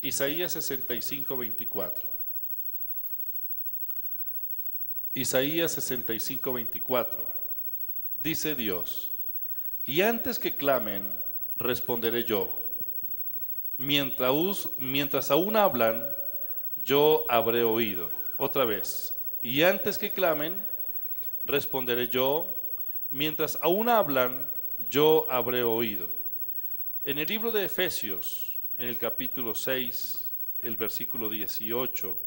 Isaías 65:24. Isaías 65:24. Dice Dios: y antes que clamen, responderé yo. Mientras aún hablan, yo habré oído. Otra vez. Y antes que clamen, responderé yo. Mientras aún hablan, yo habré oído. En el libro de Efesios, en el capítulo 6, el versículo 18,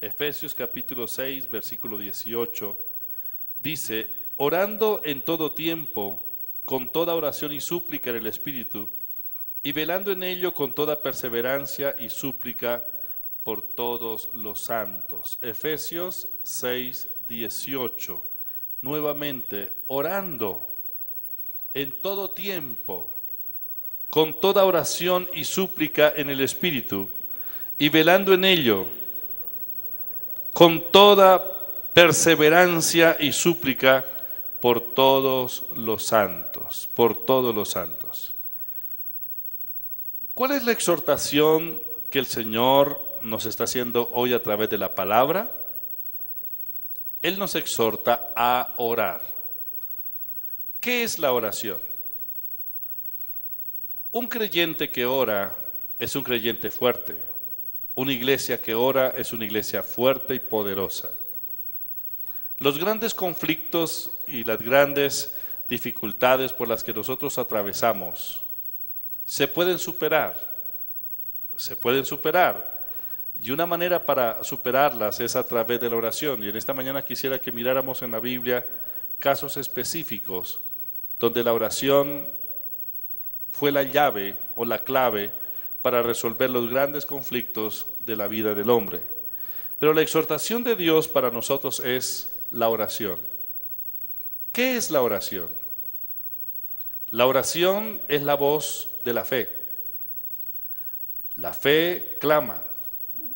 Efesios capítulo 6, versículo 18, dice: orando en todo tiempo, con toda oración y súplica en el Espíritu, y velando en ello con toda perseverancia y súplica por todos los santos. Efesios 6, 18. Nuevamente, orando en todo tiempo, con toda oración y súplica en el Espíritu, y velando en ello con toda perseverancia y súplica por todos los santos, por todos los santos. ¿Cuál es la exhortación que el Señor nos está haciendo hoy a través de la palabra? Él nos exhorta a orar. ¿Qué es la oración? Un creyente que ora es un creyente fuerte. Una iglesia que ora es una iglesia fuerte y poderosa. Los grandes conflictos y las grandes dificultades por las que nosotros atravesamos se pueden superar. Y una manera para superarlas es a través de la oración. Y en esta mañana quisiera que miráramos en la Biblia casos específicos donde la oración fue la llave o la clave para resolver los grandes conflictos de la vida del hombre. Pero la exhortación de Dios para nosotros es la oración. ¿Qué es la oración? La oración es la voz de la fe. La fe clama,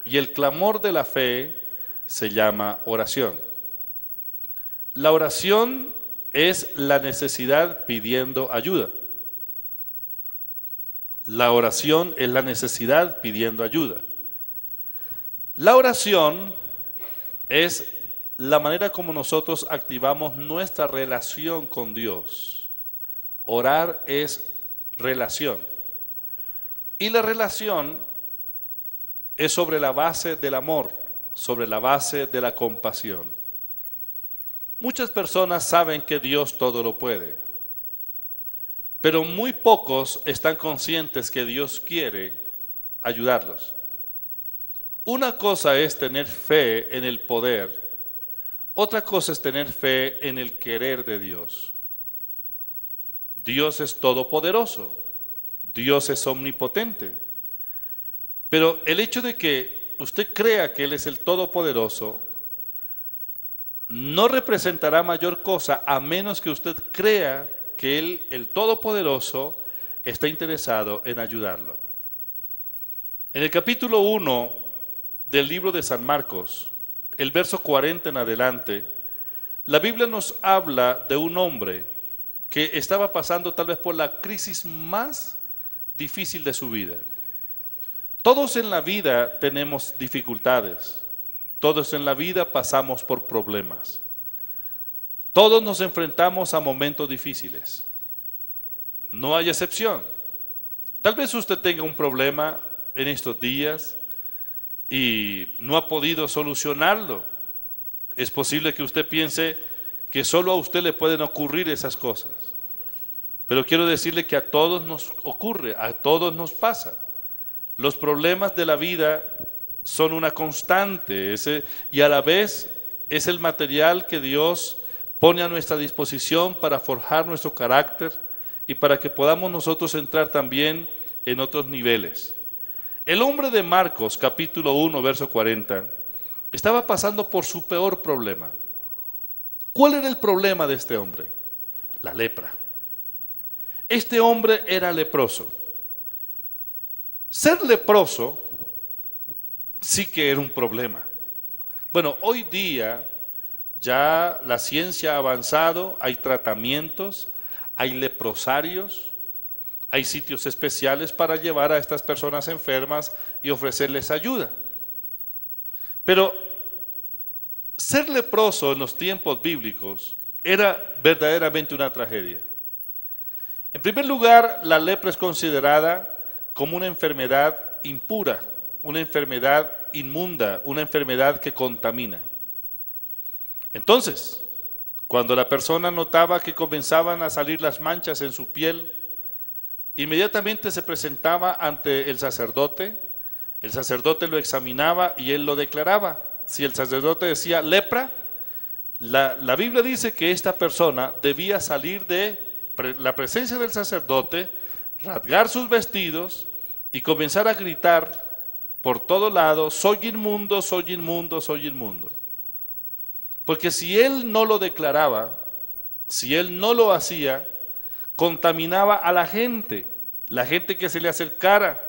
y el clamor de la fe se llama oración. La oración es la necesidad pidiendo ayuda. La oración es la necesidad pidiendo ayuda. La oración es la manera como nosotros activamos nuestra relación con Dios. Orar es relación. Y la relación es sobre la base del amor, sobre la base de la compasión. Muchas personas saben que Dios todo lo puede, pero muy pocos están conscientes que Dios quiere ayudarlos. Una cosa es tener fe en el poder, otra cosa es tener fe en el querer de Dios. Dios es todopoderoso, Dios es omnipotente, pero el hecho de que usted crea que Él es el todopoderoso no representará mayor cosa a menos que usted crea que Él, el todopoderoso, está interesado en ayudarlo. En el capítulo 1 del libro de San Marcos, el verso 40 en adelante, la Biblia nos habla de un hombre que estaba pasando tal vez por la crisis más difícil de su vida. Todos en la vida tenemos dificultades, todos en la vida pasamos por problemas, todos nos enfrentamos a momentos difíciles, no hay excepción. Tal vez usted tenga un problema en estos días y no ha podido solucionarlo. Es posible que usted piense que solo a usted le pueden ocurrir esas cosas. Pero quiero decirle que a todos nos ocurre, a todos nos pasa. Los problemas de la vida son una constante y a la vez es el material que Dios pone a nuestra disposición para forjar nuestro carácter y para que podamos nosotros entrar también en otros niveles. El hombre de Marcos, capítulo 1, verso 40, estaba pasando por su peor problema. ¿Cuál era el problema de este hombre? La lepra. Este hombre era leproso. Ser leproso sí que era un problema. Bueno, hoy día ya la ciencia ha avanzado, hay tratamientos, hay leprosarios, Hay sitios especiales para llevar a estas personas enfermas y ofrecerles ayuda. Pero ser leproso en los tiempos bíblicos era verdaderamente una tragedia. En primer lugar, la lepra es considerada como una enfermedad impura, una enfermedad inmunda, una enfermedad que contamina. Entonces, cuando la persona notaba que comenzaban a salir las manchas en su piel, inmediatamente se presentaba ante el sacerdote lo examinaba y él lo declaraba. Si el sacerdote decía lepra, la Biblia dice que esta persona debía salir de la presencia del sacerdote, rasgar sus vestidos y comenzar a gritar por todo lado: soy inmundo, soy inmundo, soy inmundo. Porque si él no lo declaraba, si él no lo hacía, contaminaba a la gente que se le acercara,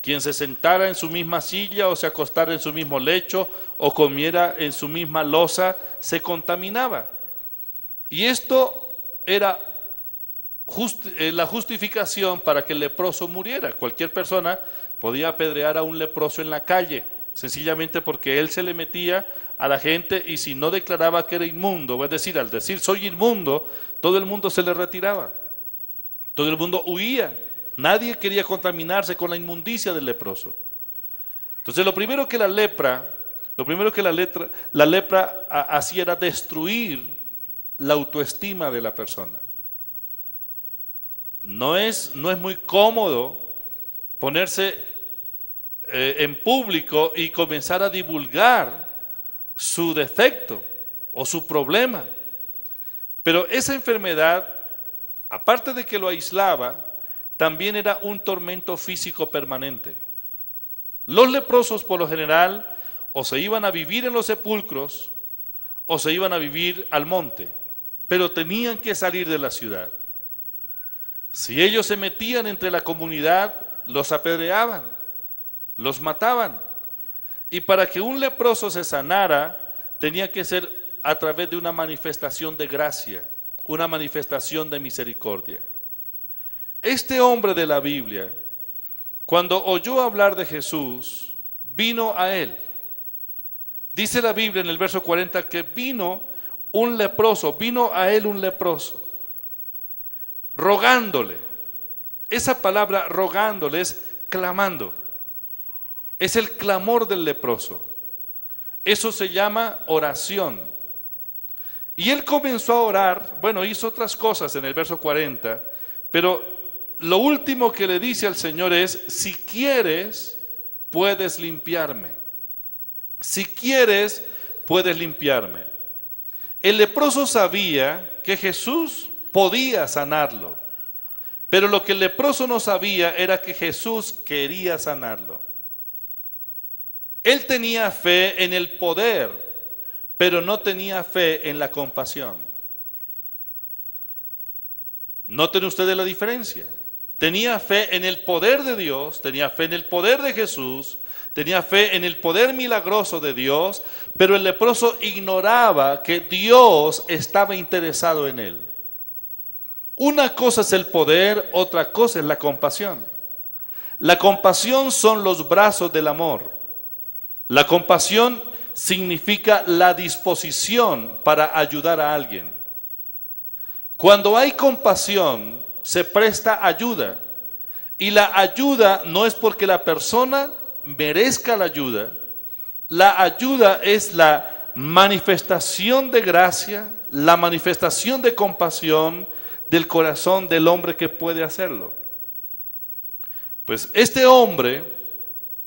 quien se sentara en su misma silla o se acostara en su mismo lecho o comiera en su misma loza, se contaminaba. Y esto era la justificación para que el leproso muriera. Cualquier persona podía apedrear a un leproso en la calle, sencillamente porque él se le metía a la gente y si no declaraba que era inmundo, es decir, al decir soy inmundo, todo el mundo se le retiraba, todo el mundo huía. Nadie quería contaminarse con la inmundicia del leproso. Entonces lo primero que la lepra hacía era destruir la autoestima de la persona. No es muy cómodo ponerse en público y comenzar a divulgar su defecto o su problema. Pero esa enfermedad, aparte de que lo aislaba, también era un tormento físico permanente. Los leprosos por lo general o se iban a vivir en los sepulcros o se iban a vivir al monte, pero tenían que salir de la ciudad. Si ellos se metían entre la comunidad, los apedreaban, los mataban. Y para que un leproso se sanara, tenía que ser a través de una manifestación de gracia, una manifestación de misericordia. Este hombre de la Biblia, cuando oyó hablar de Jesús, vino a él. Dice la Biblia en el verso 40 que vino a él un leproso, rogándole. Esa palabra rogándole es clamando. Es el clamor del leproso. Eso se llama oración. Y él comenzó a orar, hizo otras cosas en el verso 40, pero lo último que le dice al Señor es: si quieres, puedes limpiarme. Si quieres, puedes limpiarme. El leproso sabía que Jesús podía sanarlo, pero lo que el leproso no sabía era que Jesús quería sanarlo. Él tenía fe en el poder, pero no tenía fe en la compasión. Noten ustedes la diferencia. Tenía fe en el poder de Dios, tenía fe en el poder de Jesús, tenía fe en el poder milagroso de Dios, pero el leproso ignoraba que Dios estaba interesado en él. Una cosa es el poder, otra cosa es la compasión. La compasión son los brazos del amor. La compasión significa la disposición para ayudar a alguien. Cuando hay compasión, se presta ayuda. Y la ayuda no es porque la persona merezca la ayuda. La ayuda es la manifestación de gracia, la manifestación de compasión del corazón del hombre que puede hacerlo. Pues este hombre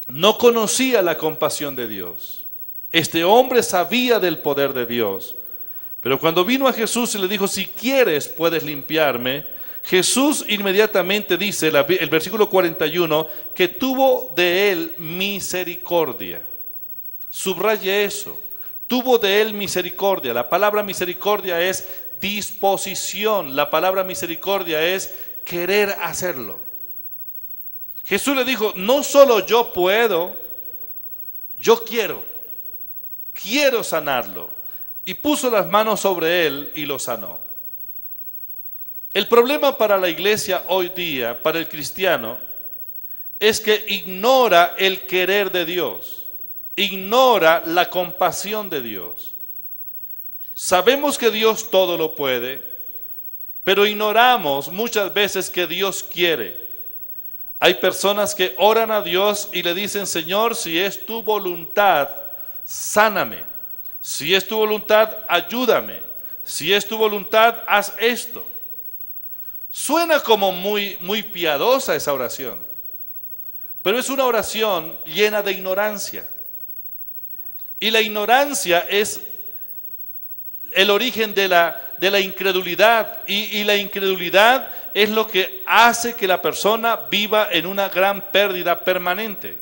no conocía la compasión de Dios. Este hombre sabía del poder de Dios. Pero cuando vino a Jesús y le dijo: si quieres, puedes limpiarme, Jesús inmediatamente dice, el versículo 41, que tuvo de él misericordia. Subraye eso. Tuvo de él misericordia. La palabra misericordia es disposición. La palabra misericordia es querer hacerlo. Jesús le dijo: no solo yo puedo, yo quiero sanarlo. Y puso las manos sobre él y lo sanó. El problema para la iglesia hoy día, para el cristiano, es que ignora el querer de Dios, ignora la compasión de Dios. Sabemos que Dios todo lo puede, pero ignoramos muchas veces que Dios quiere. Hay personas que oran a Dios y le dicen: Señor, si es tu voluntad, sáname. Si es tu voluntad, ayúdame. Si es tu voluntad, haz esto. Suena como muy piadosa esa oración, pero es una oración llena de ignorancia. Y la ignorancia es el origen de la incredulidad, y la incredulidad es lo que hace que la persona viva en una gran pérdida permanente.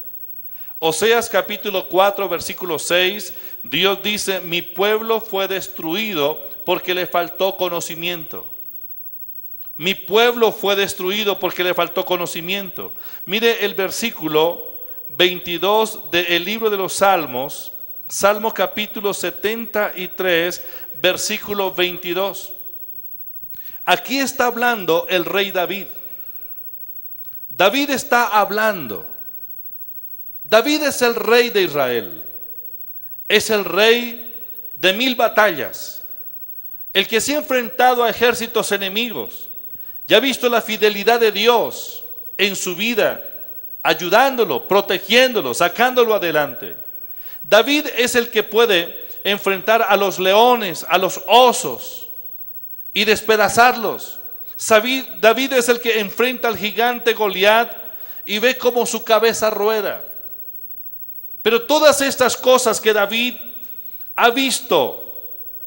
Oseas capítulo 4 versículo 6, Dios dice: mi pueblo fue destruido porque le faltó conocimiento. Mi pueblo fue destruido porque le faltó conocimiento. Mire el versículo 22 del libro de los Salmos, Salmo capítulo 73, versículo 22. Aquí está hablando el rey David. David está hablando. David es el rey de Israel. Es el rey de 1000 batallas. El que se ha enfrentado a ejércitos enemigos. Ya ha visto la fidelidad de Dios en su vida, ayudándolo, protegiéndolo, sacándolo adelante. David es el que puede enfrentar a los leones, a los osos y despedazarlos. David es el que enfrenta al gigante Goliat y ve cómo su cabeza rueda. Pero todas estas cosas que David ha visto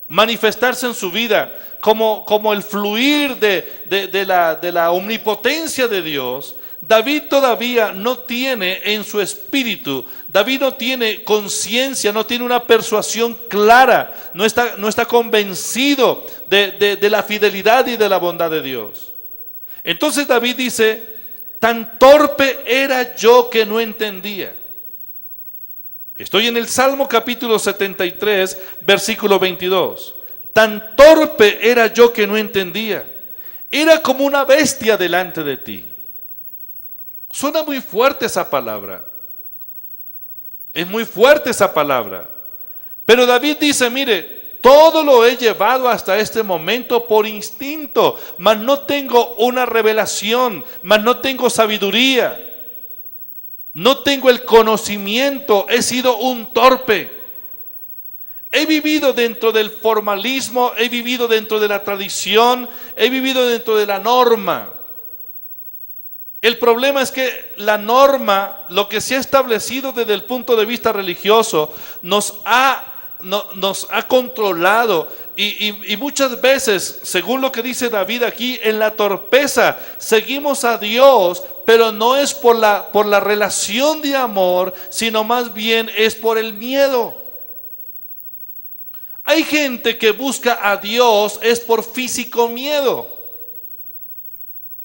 manifestarse en su vida, como el fluir de la omnipotencia de Dios, David todavía no tiene en su espíritu, David no tiene conciencia, no tiene una persuasión clara, no está convencido de la fidelidad y de la bondad de Dios. Entonces David dice: tan torpe era yo que no entendía. Estoy en el Salmo capítulo 73, versículo 22. Tan torpe era yo que no entendía. Era como una bestia delante de ti. Suena muy fuerte esa palabra. Es muy fuerte esa palabra. Pero David dice: mire, todo lo he llevado hasta este momento por instinto, mas no tengo una revelación, mas no tengo sabiduría. No tengo el conocimiento, he sido un torpe. He vivido dentro del formalismo, he vivido dentro de la tradición, he vivido dentro de la norma. El problema es que la norma, lo que se ha establecido desde el punto de vista religioso, nos ha controlado y muchas veces, según lo que dice David aquí, en la torpeza seguimos a Dios, pero no es por la relación de amor, sino más bien es por el miedo. Hay gente que busca a Dios es por físico miedo.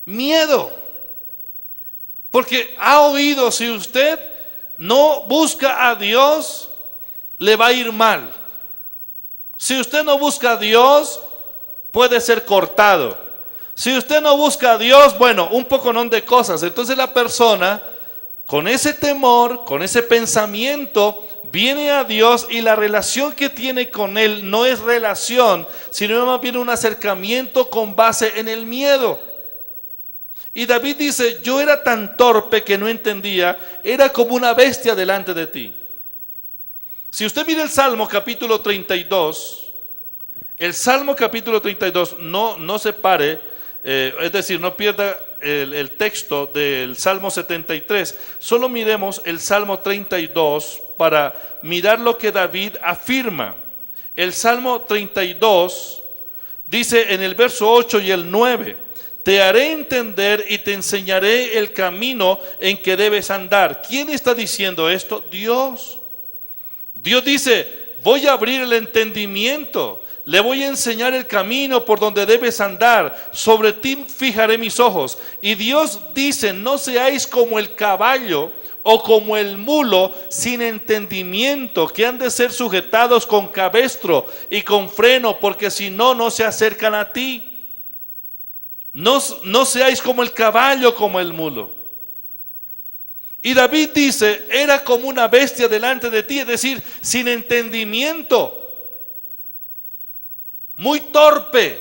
Miedo. Porque ha oído: si usted no busca a Dios, le va a ir mal. Si usted no busca a Dios, puede ser cortado. Si usted no busca a Dios, bueno, un poco de cosas. Entonces la persona, con ese temor, con ese pensamiento, viene a Dios, y la relación que tiene con Él no es relación, sino más bien un acercamiento con base en el miedo. Y David dice: yo era tan torpe que no entendía, era como una bestia delante de ti. Si usted mira el Salmo capítulo 32, el Salmo capítulo 32, no se pare, es decir, no pierda el texto del Salmo 73, solo miremos el Salmo 32 para mirar lo que David afirma. El Salmo 32 dice en el verso 8 y el 9: te haré entender y te enseñaré el camino en que debes andar. ¿Quién está diciendo esto? Dios. Dios dice: voy a abrir el entendimiento, le voy a enseñar el camino por donde debes andar, sobre ti fijaré mis ojos. Y Dios dice: no seáis como el caballo o como el mulo sin entendimiento, que han de ser sujetados con cabestro y con freno, porque si no, no se acercan a ti. No seáis como el caballo, como el mulo. Y David dice, era como una bestia delante de ti, es decir, sin entendimiento, muy torpe,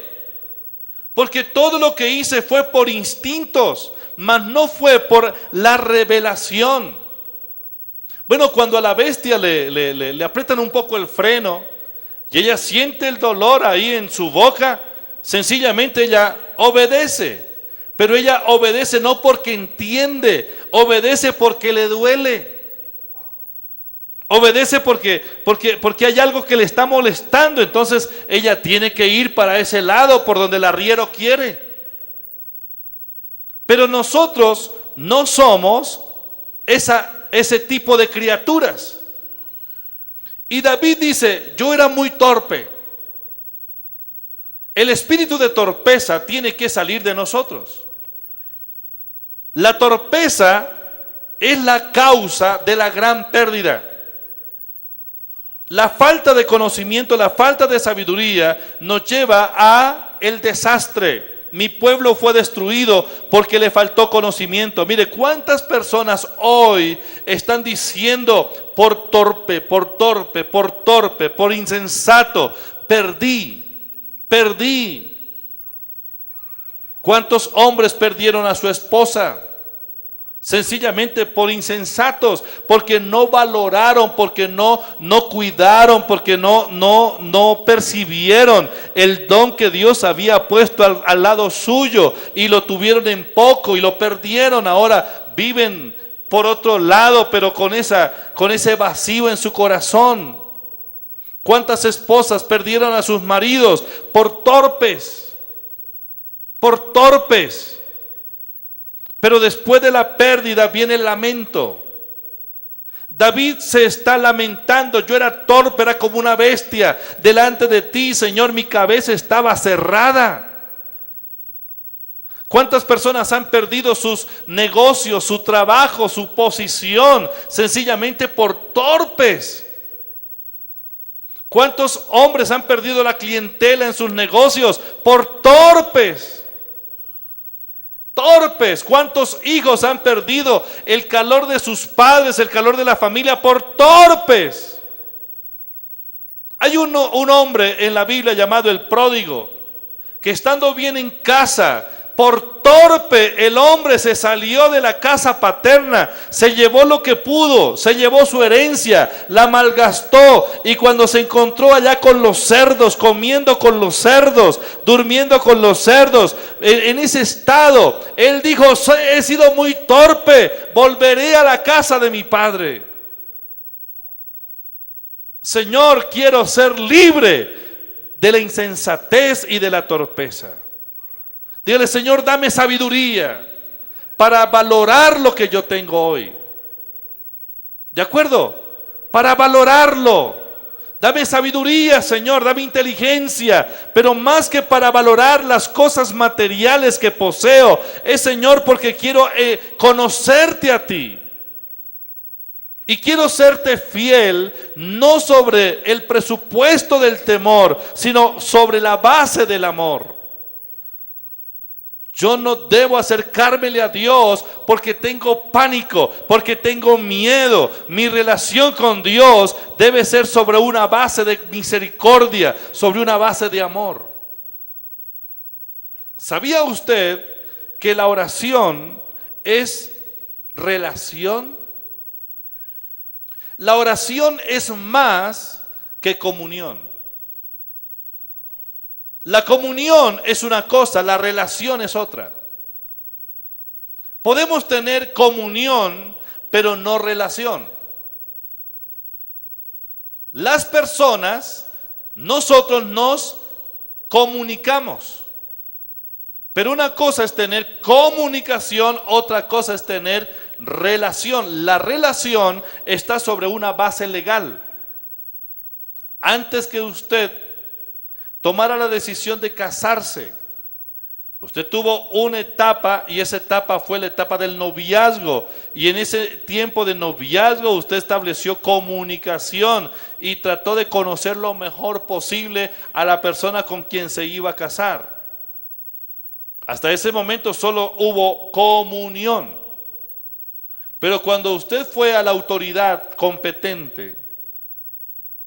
porque todo lo que hice fue por instintos, mas no fue por la revelación. Bueno, cuando a la bestia le aprietan un poco el freno y ella siente el dolor ahí en su boca, sencillamente ella obedece. Pero ella obedece no porque entiende, obedece porque le duele. Obedece porque hay algo que le está molestando. Entonces ella tiene que ir para ese lado por donde el arriero quiere. Pero nosotros no somos ese tipo de criaturas. Y David dice, yo era muy torpe. El espíritu de torpeza tiene que salir de nosotros. La torpeza es la causa de la gran pérdida. La falta de conocimiento, la falta de sabiduría nos lleva a el desastre. Mi pueblo fue destruido porque le faltó conocimiento. Mire, ¿cuántas personas hoy están diciendo por torpe, por insensato, perdí? ¿Cuántos hombres perdieron a su esposa? Sencillamente por insensatos, porque no valoraron, porque no cuidaron, porque no percibieron el don que Dios había puesto al lado suyo y lo tuvieron en poco y lo perdieron. Ahora viven por otro lado, pero con ese vacío en su corazón. ¿Cuántas esposas perdieron a sus maridos por torpes? Por torpes. Pero después de la pérdida viene el lamento. David se está lamentando. Yo era torpe, era como una bestia. Delante de ti, Señor, mi cabeza estaba cerrada. ¿Cuántas personas han perdido sus negocios, su trabajo, su posición, sencillamente por torpes? ¿Cuántos hombres han perdido la clientela en sus negocios por torpes? Torpes. ¿Cuántos hijos han perdido el calor de sus padres, el calor de la familia por torpes? Hay un hombre en la Biblia llamado el pródigo, que estando bien en casa, por torpe el hombre se salió de la casa paterna, se llevó lo que pudo, se llevó su herencia, la malgastó, y cuando se encontró allá con los cerdos, comiendo con los cerdos, durmiendo con los cerdos, en ese estado, él dijo, he sido muy torpe, volveré a la casa de mi padre. Señor, quiero ser libre de la insensatez y de la torpeza. Dígale, Señor, dame sabiduría para valorar lo que yo tengo hoy. ¿De acuerdo? Para valorarlo. Dame sabiduría, Señor, dame inteligencia, pero más que para valorar las cosas materiales que poseo, es, Señor, porque quiero conocerte a ti. Y quiero serte fiel, no sobre el presupuesto del temor, sino sobre la base del amor. Yo no debo acercármele a Dios porque tengo pánico, porque tengo miedo. Mi relación con Dios debe ser sobre una base de misericordia, sobre una base de amor. ¿Sabía usted que la oración es relación? La oración es más que comunión. La comunión es una cosa, la relación es otra. Podemos tener comunión, pero no relación. Las personas, nosotros nos comunicamos. Pero una cosa es tener comunicación, otra cosa es tener relación. La relación está sobre una base legal. Antes que usted tomara la decisión de casarse, usted tuvo una etapa, y esa etapa fue la etapa del noviazgo, y en ese tiempo de noviazgo usted estableció comunicación y trató de conocer lo mejor posible a la persona con quien se iba a casar. Hasta ese momento solo hubo comunión. Pero cuando usted fue a la autoridad competente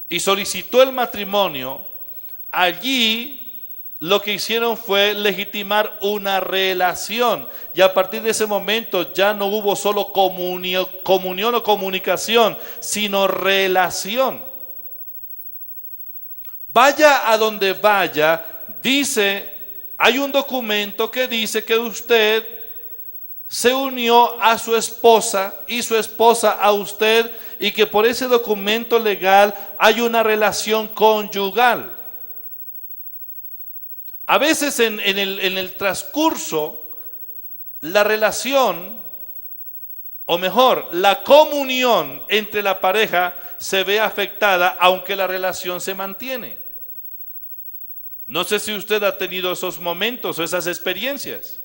y solicitó el matrimonio, allí lo que hicieron fue legitimar una relación. Y a partir de ese momento ya no hubo solo comunión o comunicación, sino relación. Vaya a donde vaya, hay un documento que dice que usted se unió a su esposa y su esposa a usted, y que por ese documento legal hay una relación conyugal. A veces en el transcurso, la relación, o mejor, la comunión entre la pareja se ve afectada, aunque la relación se mantiene. No sé si usted ha tenido esos momentos o esas experiencias,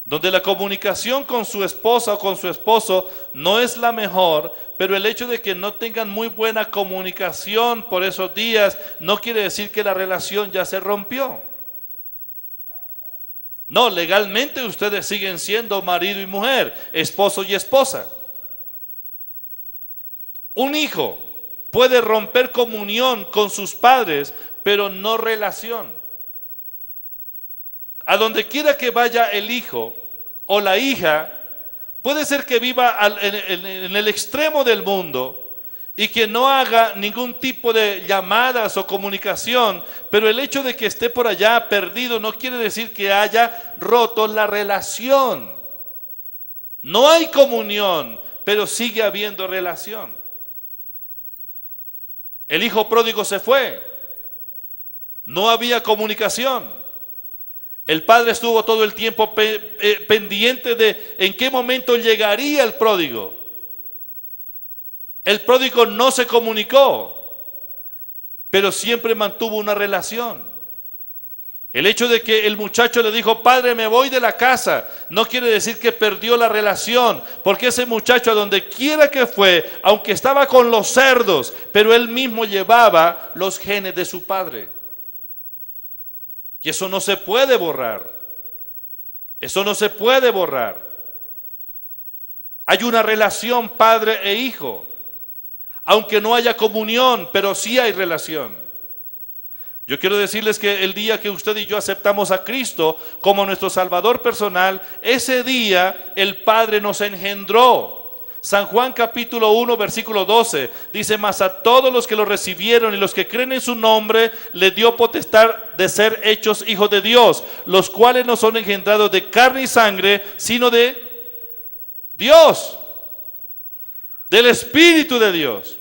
donde la comunicación con su esposa o con su esposo no es la mejor, pero el hecho de que no tengan muy buena comunicación por esos días no quiere decir que la relación ya se rompió. No, legalmente ustedes siguen siendo marido y mujer, esposo y esposa. Un hijo puede romper comunión con sus padres, pero no relación. A donde quiera que vaya el hijo o la hija, puede ser que viva en el extremo del mundo y que no haga ningún tipo de llamadas o comunicación, pero el hecho de que esté por allá perdido no quiere decir que haya roto la relación. No hay comunión, pero sigue habiendo relación. El hijo pródigo se fue, no había comunicación. El padre estuvo todo el tiempo pendiente de en qué momento llegaría el pródigo. El pródigo no se comunicó, pero siempre mantuvo una relación. El hecho de que el muchacho le dijo, padre, me voy de la casa, no quiere decir que perdió la relación, porque ese muchacho a donde quiera que fue, aunque estaba con los cerdos, pero él mismo llevaba los genes de su padre. Y eso no se puede borrar. Eso no se puede borrar. Hay una relación padre e hijo. Aunque no haya comunión, pero sí hay relación. Yo quiero decirles que el día que usted y yo aceptamos a Cristo como nuestro Salvador personal, ese día el Padre nos engendró. San Juan capítulo 1 versículo 12 dice, mas a todos los que lo recibieron y los que creen en su nombre, le dio potestad de ser hechos hijos de Dios, los cuales no son engendrados de carne y sangre, sino de Dios, del Espíritu de Dios.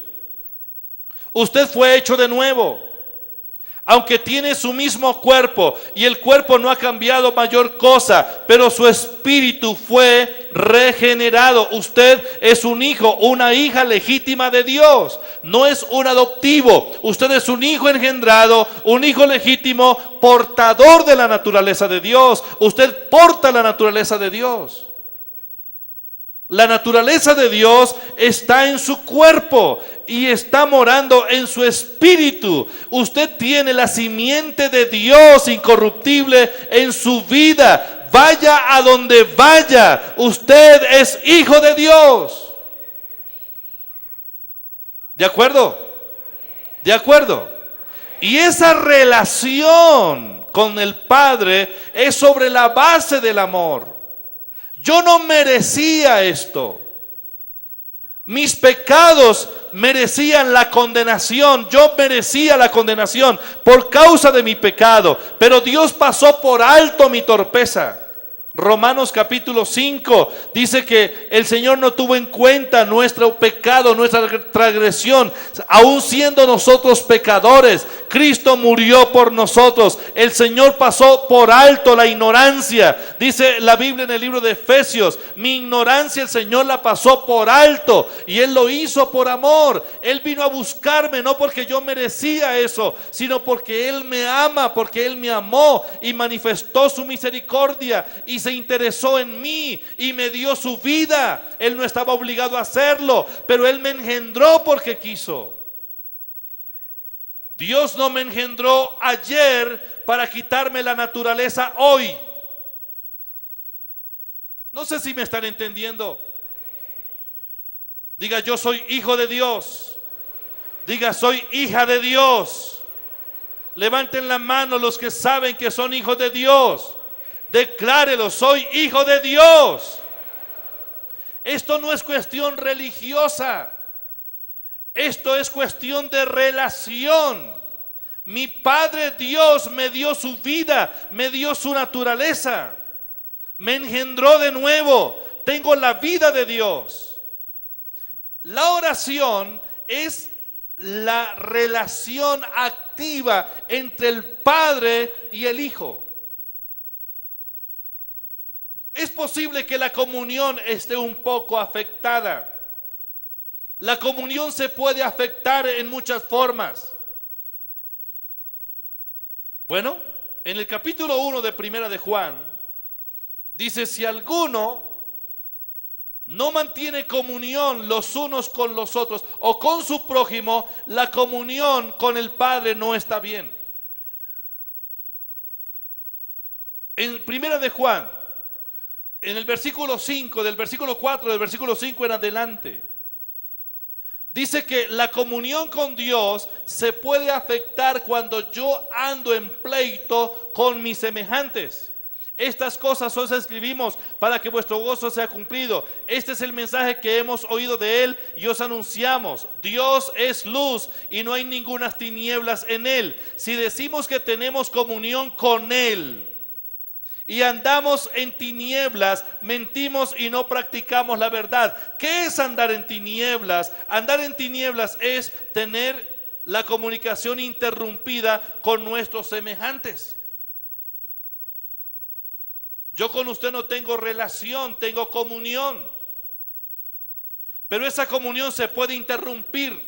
Usted fue hecho de nuevo. Aunque tiene su mismo cuerpo y el cuerpo no ha cambiado mayor cosa, pero su espíritu fue regenerado. Usted es un hijo, una hija legítima de Dios, no es un adoptivo. Usted es un hijo engendrado, un hijo legítimo, portador de la naturaleza de Dios. Usted porta la naturaleza de Dios. La naturaleza de Dios está en su cuerpo y está morando en su espíritu. Usted tiene la simiente de Dios incorruptible en su vida. Vaya a donde vaya, usted es hijo de Dios. ¿De acuerdo? ¿De acuerdo? Y esa relación con el Padre es sobre la base del amor. Yo no merecía esto. Mis pecados merecían la condenación. Yo merecía la condenación por causa de mi pecado. Pero Dios pasó por alto mi torpeza. Romanos capítulo 5 dice que el Señor no tuvo en cuenta nuestro pecado, nuestra transgresión. Aún siendo nosotros pecadores, Cristo murió por nosotros. El Señor pasó por alto la ignorancia. Dice la Biblia en el libro de Efesios, mi ignorancia el Señor la pasó por alto y Él lo hizo por amor. Él vino a buscarme no porque yo merecía eso, sino porque Él me ama, porque Él me amó y manifestó su misericordia y se interesó en mí y me dio su vida. Él no estaba obligado a hacerlo, pero Él me engendró porque quiso. Dios no me engendró ayer para quitarme la naturaleza hoy. No sé si me están entendiendo. Diga, yo soy hijo de Dios. Diga, soy hija de Dios. Levanten la mano los que saben que son hijos de Dios. Declárelo, soy hijo de Dios. Esto no es cuestión religiosa. Esto es cuestión de relación. Mi Padre Dios me dio su vida, me dio su naturaleza. Me engendró de nuevo. Tengo la vida de Dios. La oración es la relación activa entre el Padre y el Hijo. Es posible que la comunión esté un poco afectada. La comunión se puede afectar en muchas formas. Bueno, en el capítulo 1 de Primera de Juan, dice, si alguno no mantiene comunión los unos con los otros o con su prójimo, la comunión con el Padre no está bien. En Primera de Juan, en el versículo 5, del versículo 4, del versículo 5 en adelante, dice que la comunión con Dios se puede afectar cuando yo ando en pleito con mis semejantes. Estas cosas os escribimos para que vuestro gozo sea cumplido. Este es el mensaje que hemos oído de Él y os anunciamos. Dios es luz y no hay ninguna tinieblas en Él. Si decimos que tenemos comunión con Él y andamos en tinieblas, mentimos y no practicamos la verdad. ¿Qué es andar en tinieblas? Andar en tinieblas es tener la comunicación interrumpida con nuestros semejantes. Yo con usted no tengo relación, tengo comunión. Pero esa comunión se puede interrumpir.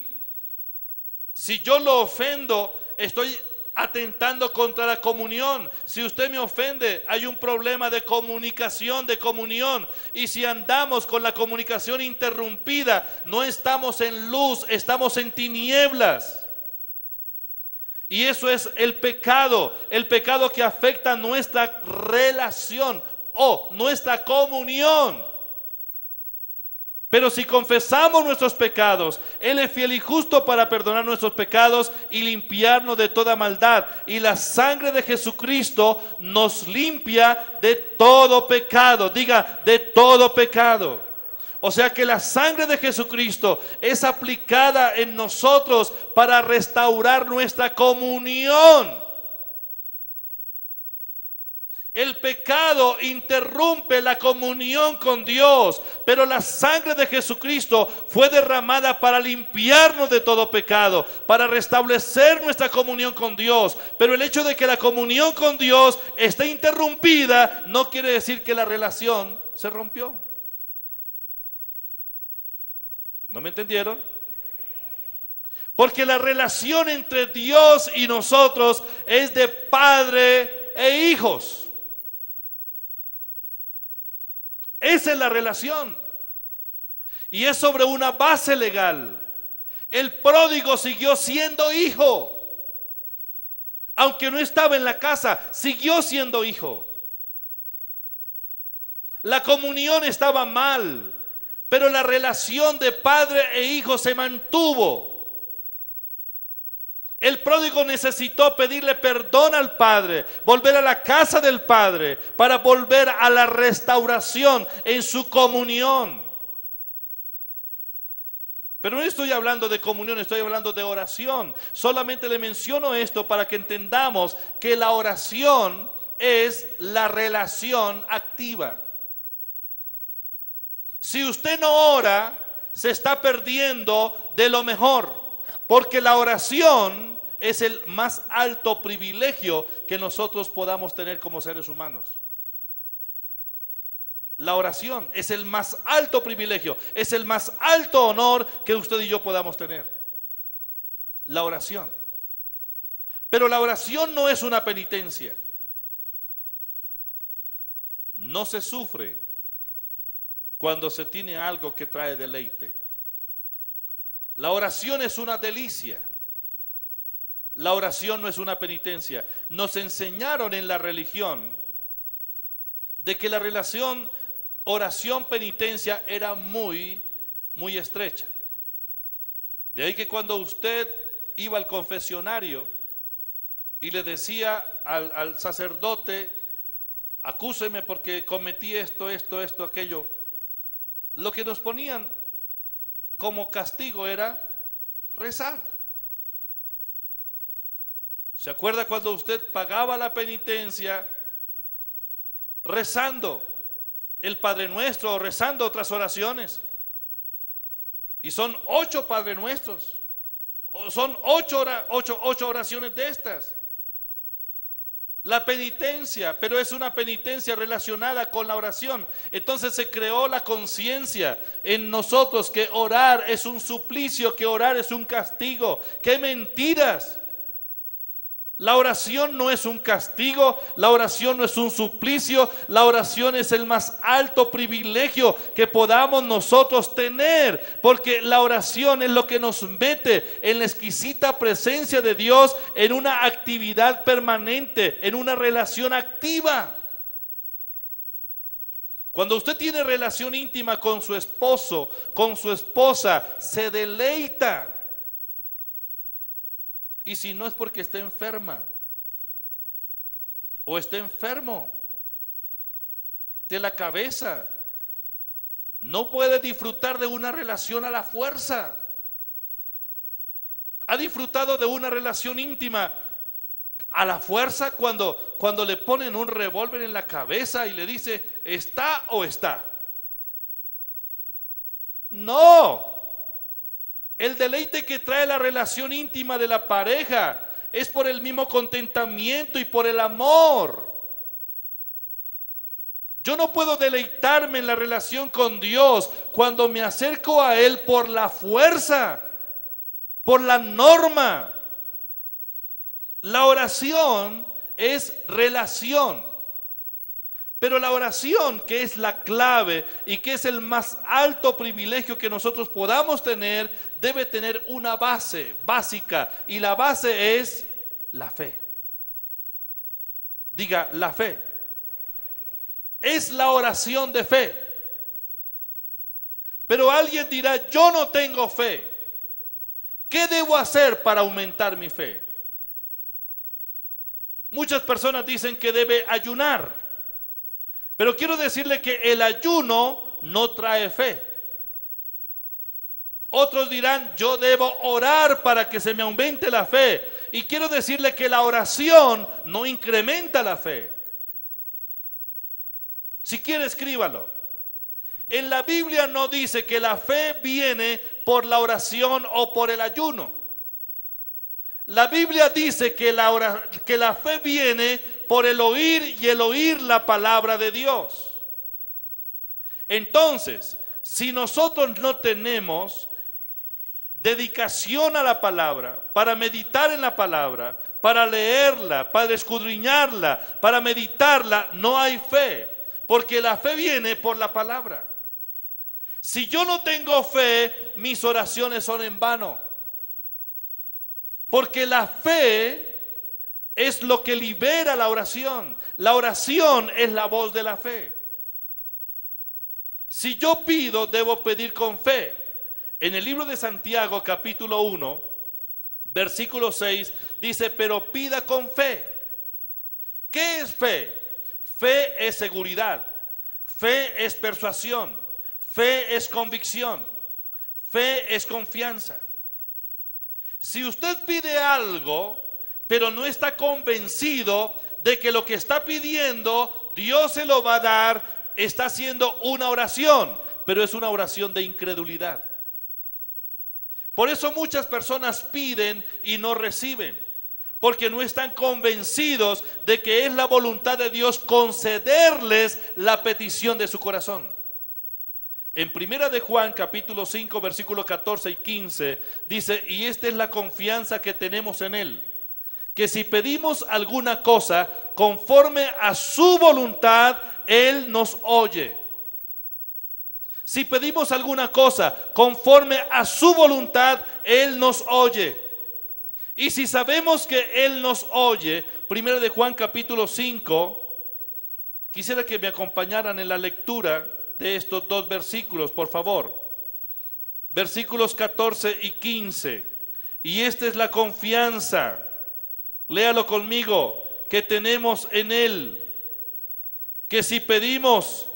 Si yo lo ofendo, estoy atentando contra la comunión. Si usted me ofende, hay un problema de comunicación, de comunión. Y si andamos con la comunicación interrumpida, no estamos en luz, estamos en tinieblas. Y eso es el pecado que afecta nuestra relación o nuestra comunión. Pero si confesamos nuestros pecados, Él es fiel y justo para perdonar nuestros pecados y limpiarnos de toda maldad. Y la sangre de Jesucristo nos limpia de todo pecado. Diga, de todo pecado. O sea que la sangre de Jesucristo es aplicada en nosotros para restaurar nuestra comunión. El pecado interrumpe la comunión con Dios, pero la sangre de Jesucristo fue derramada para limpiarnos de todo pecado, para restablecer nuestra comunión con Dios. Pero el hecho de que la comunión con Dios esté interrumpida no quiere decir que la relación se rompió. ¿No me entendieron? Porque la relación entre Dios y nosotros es de padre e hijos. Esa es la relación. Y es sobre una base legal. El pródigo siguió siendo hijo. Aunque no estaba en la casa, siguió siendo hijo. La comunión estaba mal, pero la relación de padre e hijo se mantuvo. El pródigo necesitó pedirle perdón al padre, volver a la casa del padre para volver a la restauración en su comunión. Pero no estoy hablando de comunión, estoy hablando de oración. Solamente le menciono esto para que entendamos que la oración es la relación activa. Si usted no ora, se está perdiendo de lo mejor, porque la oración es el más alto privilegio que nosotros podamos tener como seres humanos. La oración es el más alto privilegio, es el más alto honor que usted y yo podamos tener. La oración. Pero la oración no es una penitencia. No se sufre cuando se tiene algo que trae deleite. La oración es una delicia. La oración no es una penitencia. Nos enseñaron en la religión de que la relación oración penitencia era muy estrecha. De ahí que cuando usted iba al confesionario y le decía al sacerdote, acúseme porque cometí esto, aquello, lo que nos ponían como castigo era rezar. ¿Se acuerda cuando usted pagaba la penitencia rezando el Padre Nuestro o rezando otras oraciones? Y son 8 Padre Nuestros, o son 8 oraciones de estas. La penitencia, pero es una penitencia relacionada con la oración. Entonces se creó la conciencia en nosotros que orar es un suplicio, que orar es un castigo. ¡Qué mentiras! La oración no es un castigo, la oración no es un suplicio, la oración es el más alto privilegio que podamos nosotros tener, porque la oración es lo que nos mete en la exquisita presencia de Dios, en una actividad permanente, en una relación activa. Cuando usted tiene relación íntima con su esposo, con su esposa, se deleita. Y si no es porque está enferma o está enfermo de la cabeza, no puede disfrutar de una relación a la fuerza. Ha disfrutado de una relación íntima a la fuerza cuando le ponen un revólver en la cabeza y le dice, ¿está o está? No. El deleite que trae la relación íntima de la pareja es por el mismo contentamiento y por el amor. Yo no puedo deleitarme en la relación con Dios cuando me acerco a Él por la fuerza, por la norma. La oración es relación. Pero la oración, que es la clave y que es el más alto privilegio que nosotros podamos tener, debe tener una base básica, y la base es la fe. Diga, la fe. Es la oración de fe. Pero alguien dirá, yo no tengo fe. ¿Qué debo hacer para aumentar mi fe? Muchas personas dicen que debe ayunar. Pero quiero decirle que el ayuno no trae fe. Otros dirán, yo debo orar para que se me aumente la fe. Y quiero decirle que la oración no incrementa la fe. Si quiere, escríbalo. En la Biblia no dice que la fe viene por la oración o por el ayuno. La Biblia dice que la fe viene por el oír y el oír la palabra de Dios. Entonces, si nosotros no tenemos dedicación a la palabra, para meditar en la palabra, para leerla, para escudriñarla, para meditarla, no hay fe, porque la fe viene por la palabra. Si yo no tengo fe, mis oraciones son en vano. Porque la fe es lo que libera la oración. La oración es la voz de la fe. Si yo pido, debo pedir con fe. En el libro de Santiago, capítulo 1, versículo 6, dice, pero pida con fe. ¿Qué es fe? Fe es seguridad. Fe es persuasión. Fe es convicción. Fe es confianza. Si usted pide algo, pero no está convencido de que lo que está pidiendo, Dios se lo va a dar, está haciendo una oración, pero es una oración de incredulidad. Por eso muchas personas piden y no reciben, porque no están convencidos de que es la voluntad de Dios concederles la petición de su corazón. En Primera de Juan, capítulo 5, versículos 14 y 15, dice, y esta es la confianza que tenemos en Él, que si pedimos alguna cosa conforme a su voluntad, Él nos oye. Si pedimos alguna cosa conforme a su voluntad, Él nos oye. Y si sabemos que Él nos oye, Primera de Juan, capítulo 5, quisiera que me acompañaran en la lectura. de estos dos versículos, por favor. Versículos 14 y 15. Y esta es la confianza, léalo conmigo, que tenemos en Él, que si pedimos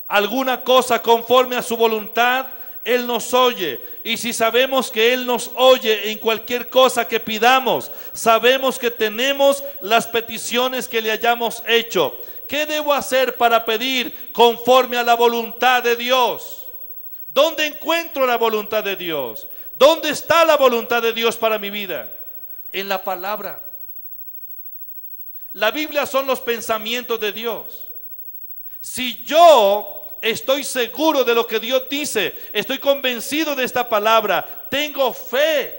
alguna cosa conforme a su voluntad, Él nos oye. Y si sabemos que Él nos oye en cualquier cosa que pidamos, sabemos que tenemos las peticiones que le hayamos hecho. ¿Qué debo hacer para pedir conforme a la voluntad de Dios? ¿Dónde encuentro la voluntad de Dios? ¿Dónde está la voluntad de Dios para mi vida? En la palabra. La Biblia son los pensamientos de Dios. Si yo estoy seguro de lo que Dios dice, estoy convencido de esta palabra, tengo fe,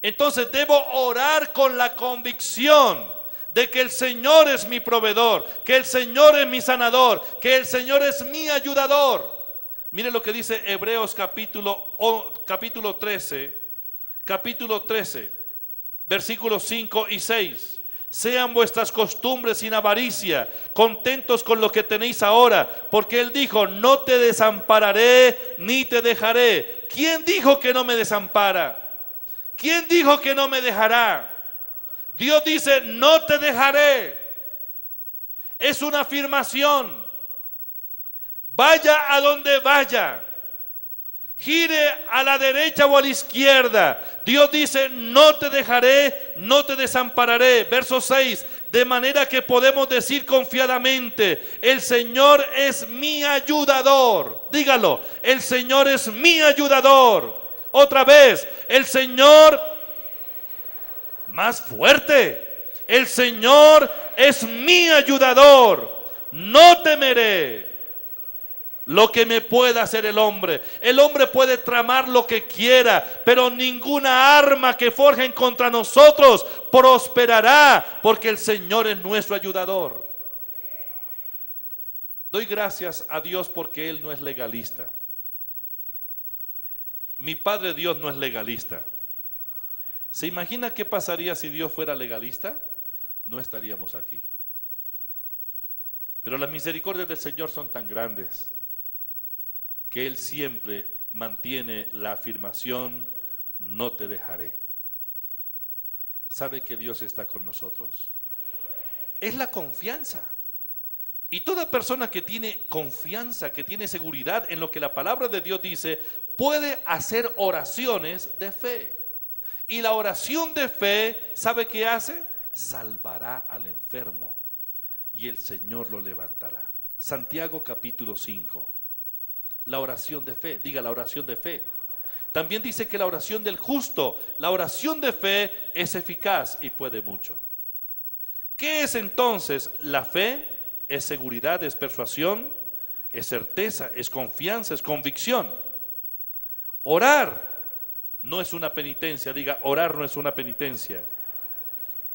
entonces debo orar con la convicción de que el Señor es mi proveedor, que el Señor es mi sanador, que el Señor es mi ayudador. Mire lo que dice Hebreos capítulo 13, versículos 5 y 6. Sean vuestras costumbres sin avaricia, contentos con lo que tenéis ahora, porque Él dijo, no te desampararé ni te dejaré. ¿Quién dijo que no me desampara? ¿Quién dijo que no me dejará? Dios dice, no te dejaré. Es una afirmación. Vaya a donde vaya, gire a la derecha o a la izquierda, Dios dice, no te dejaré, no te desampararé. Verso 6, de manera que podemos decir confiadamente, el Señor es mi ayudador. Dígalo, el Señor es mi ayudador. Otra vez, el Señor, más fuerte, el Señor es mi ayudador. No temeré lo que me pueda hacer el hombre. El hombre puede tramar lo que quiera, pero ninguna arma que forjen contra nosotros prosperará, porque el Señor es nuestro ayudador. Doy gracias a Dios porque Él no es legalista. Mi Padre Dios no es legalista. ¿Se imagina qué pasaría si Dios fuera legalista? No estaríamos aquí. Pero las misericordias del Señor son tan grandes que Él siempre mantiene la afirmación, no te dejaré. ¿Sabe que Dios está con nosotros? Es la confianza. Y toda persona que tiene confianza, que tiene seguridad en lo que la palabra de Dios dice, puede hacer oraciones de fe. Y la oración de fe, ¿sabe qué hace? Salvará al enfermo y el Señor lo levantará. Santiago capítulo 5. La oración de fe, diga la oración de fe. También dice que la oración del justo, la oración de fe es eficaz y puede mucho. ¿Qué es entonces la fe? Es seguridad, es persuasión, es certeza, es confianza, es convicción. Orar no es una penitencia, diga, orar no es una penitencia.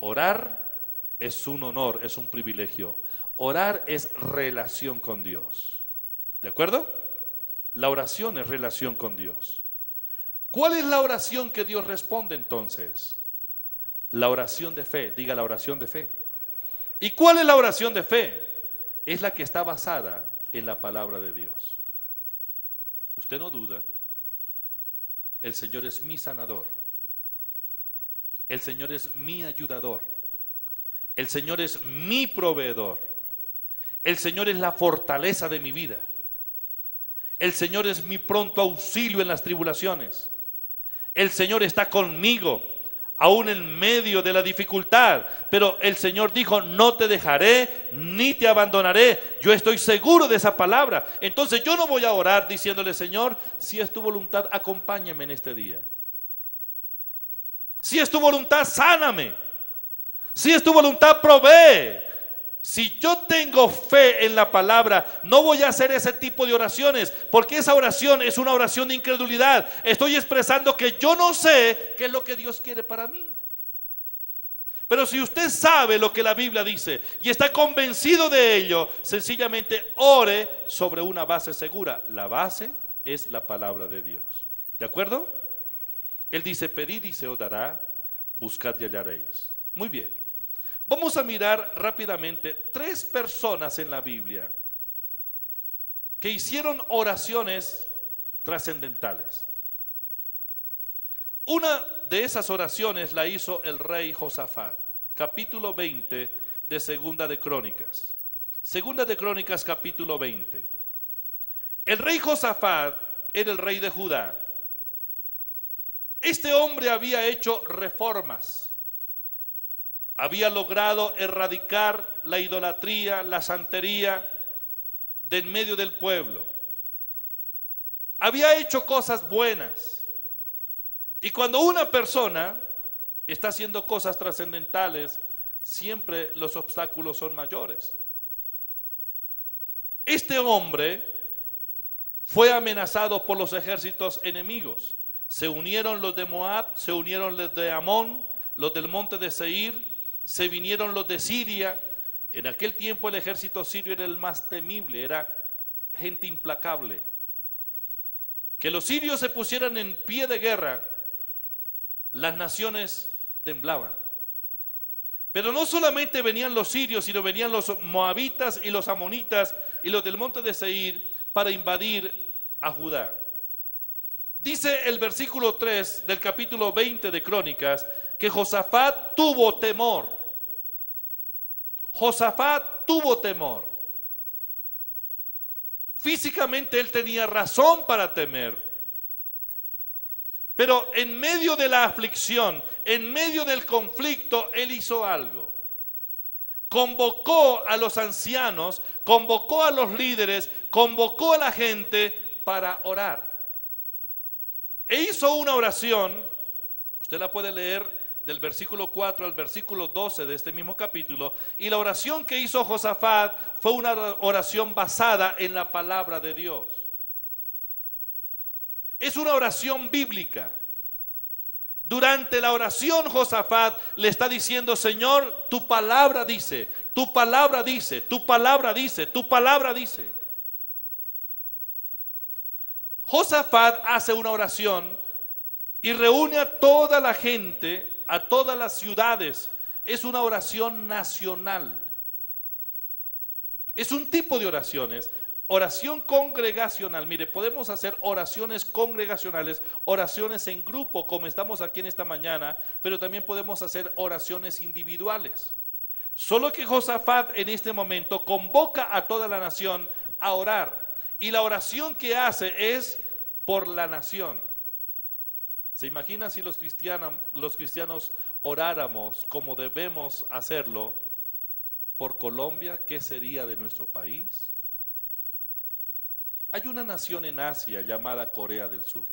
Orar es un honor, es un privilegio. Orar es relación con Dios. ¿De acuerdo? La oración es relación con Dios. ¿Cuál es la oración que Dios responde entonces? La oración de fe, diga la oración de fe. ¿Y cuál es la oración de fe? Es la que está basada en la palabra de Dios. Usted no duda, el Señor es mi sanador, el Señor es mi ayudador, el Señor es mi proveedor, el Señor es la fortaleza de mi vida. El Señor es mi pronto auxilio en las tribulaciones. El Señor está conmigo, aún en medio de la dificultad. Pero el Señor dijo, no te dejaré ni te abandonaré. Yo estoy seguro de esa palabra. Entonces yo no voy a orar diciéndole, Señor, si es tu voluntad, acompáñame en este día. Si es tu voluntad, sáname. Si es tu voluntad, provee. Si yo tengo fe en la palabra, no voy a hacer ese tipo de oraciones, porque esa oración es una oración de incredulidad. Estoy expresando que yo no sé qué es lo que Dios quiere para mí. Pero si usted sabe lo que la Biblia dice y está convencido de ello, sencillamente ore sobre una base segura. La base es la palabra de Dios. ¿De acuerdo? Él dice, pedid y se os dará, buscad y hallaréis. Muy bien. Vamos a mirar rápidamente 3 personas en la Biblia que hicieron oraciones trascendentales. Una de esas oraciones la hizo el rey Josafat, capítulo 20 de Segunda de Crónicas. Segunda de Crónicas, capítulo 20. El rey Josafat era el rey de Judá. Este hombre había hecho reformas. Había logrado erradicar la idolatría, la santería del medio del pueblo. Había hecho cosas buenas. Y cuando una persona está haciendo cosas trascendentales, siempre los obstáculos son mayores. Este hombre fue amenazado por los ejércitos enemigos. Se unieron los de Moab, se unieron los de Amón, los del monte de Seir, se vinieron los de Siria. En aquel tiempo el ejército sirio era el más temible, era gente implacable. Que los sirios se pusieran en pie de guerra, las naciones temblaban. Pero no solamente venían los sirios, sino venían los moabitas y los amonitas y los del monte de Seir para invadir a Judá. Dice el versículo 3 del capítulo 20 de Crónicas que Josafat tuvo temor. Josafat tuvo temor. Físicamente él tenía razón para temer. Pero en medio de la aflicción, en medio del conflicto, él hizo algo. Convocó a los ancianos, convocó a los líderes, convocó a la gente para orar. E hizo una oración, usted la puede leer del versículo 4 al versículo 12 de este mismo capítulo, y la oración que hizo Josafat fue una oración basada en la palabra de Dios. Es una oración bíblica. Durante la oración Josafat le está diciendo: Señor, tu palabra dice, tu palabra dice, tu palabra dice, tu palabra dice. Josafat hace una oración y reúne a toda la gente, a todas las ciudades. Es una oración nacional. Es un tipo de oraciones. Oración congregacional. Mire, podemos hacer oraciones congregacionales, oraciones en grupo, como estamos aquí en esta mañana, pero también podemos hacer oraciones individuales. Solo que Josafat en este momento convoca a toda la nación a orar. Y la oración que hace es por la nación. ¿Se imagina si los cristianos oráramos como debemos hacerlo por Colombia? ¿Qué sería de nuestro país? Hay una nación en Asia llamada Corea del Sur.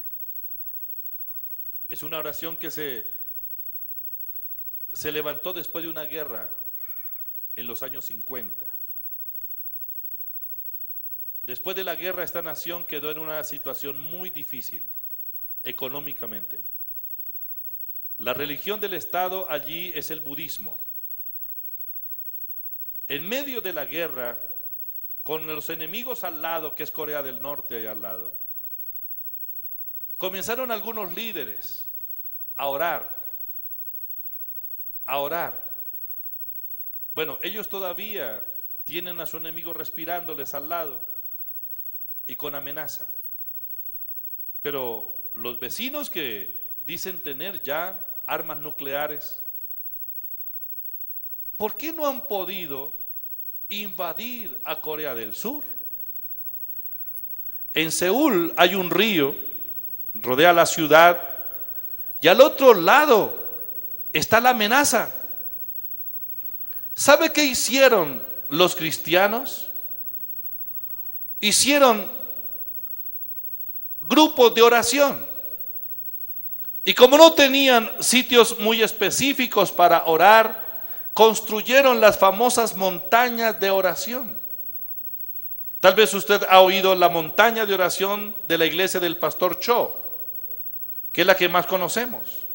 Es una oración que se levantó después de una guerra en los años 50. Después de la guerra, esta nación quedó en una situación muy difícil económicamente. La religión del Estado allí es el budismo. En medio de la guerra, con los enemigos al lado, que es Corea del Norte allá al lado, comenzaron algunos líderes a orar. Bueno, ellos todavía tienen a su enemigo respirándoles al lado y con amenaza. Pero los vecinos que dicen tener ya armas nucleares, ¿por qué no han podido invadir a Corea del Sur? En Seúl hay un río, rodea la ciudad, y al otro lado está la amenaza. ¿Sabe qué hicieron los cristianos? Hicieron grupos de oración. Y como no tenían sitios muy específicos para orar, construyeron las famosas montañas de oración. Tal vez usted ha oído la montaña de oración de la iglesia del pastor Cho, que es la que más conocemos.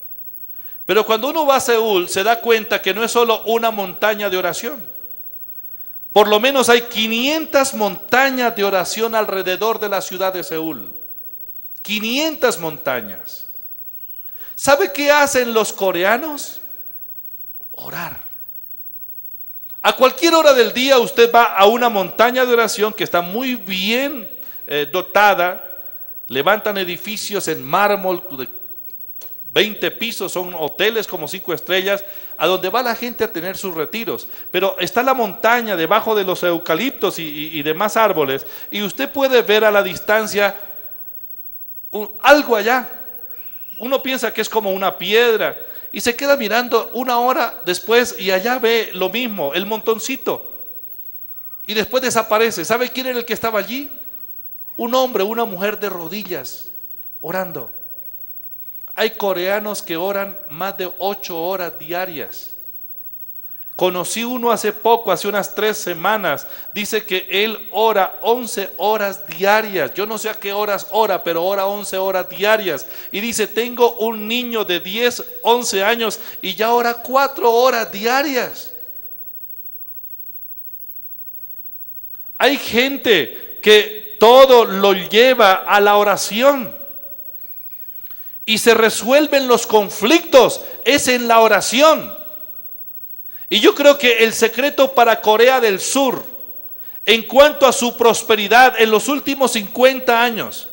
Pero cuando uno va a Seúl, se da cuenta que no es solo una montaña de oración. Por lo menos hay 500 montañas de oración alrededor de la ciudad de Seúl. 500 montañas. ¿Sabe qué hacen los coreanos? Orar. A cualquier hora del día usted va a una montaña de oración que está muy bien dotada. Levantan edificios en mármol de 20 pisos, son hoteles como 5 estrellas, a donde va la gente a tener sus retiros. Pero está la montaña debajo de los eucaliptos y demás árboles, y usted puede ver a la distancia algo allá. Uno piensa que es como una piedra, y se queda mirando una hora después, y allá ve lo mismo, el montoncito. Y después desaparece. ¿Sabe quién era el que estaba allí? Un hombre, una mujer de rodillas, orando. Hay coreanos que oran más de 8 horas diarias. Conocí uno hace poco, hace unas 3 semanas, dice que él ora 11 horas diarias. Yo no sé a qué horas ora, pero ora 11 horas diarias. Y dice, tengo un niño de 10, 11 años y ya ora 4 horas diarias. Hay gente que todo lo lleva a la oración y se resuelven los conflictos, es en la oración. Y yo creo que el secreto para Corea del Sur, en cuanto a su prosperidad en los últimos 50 años,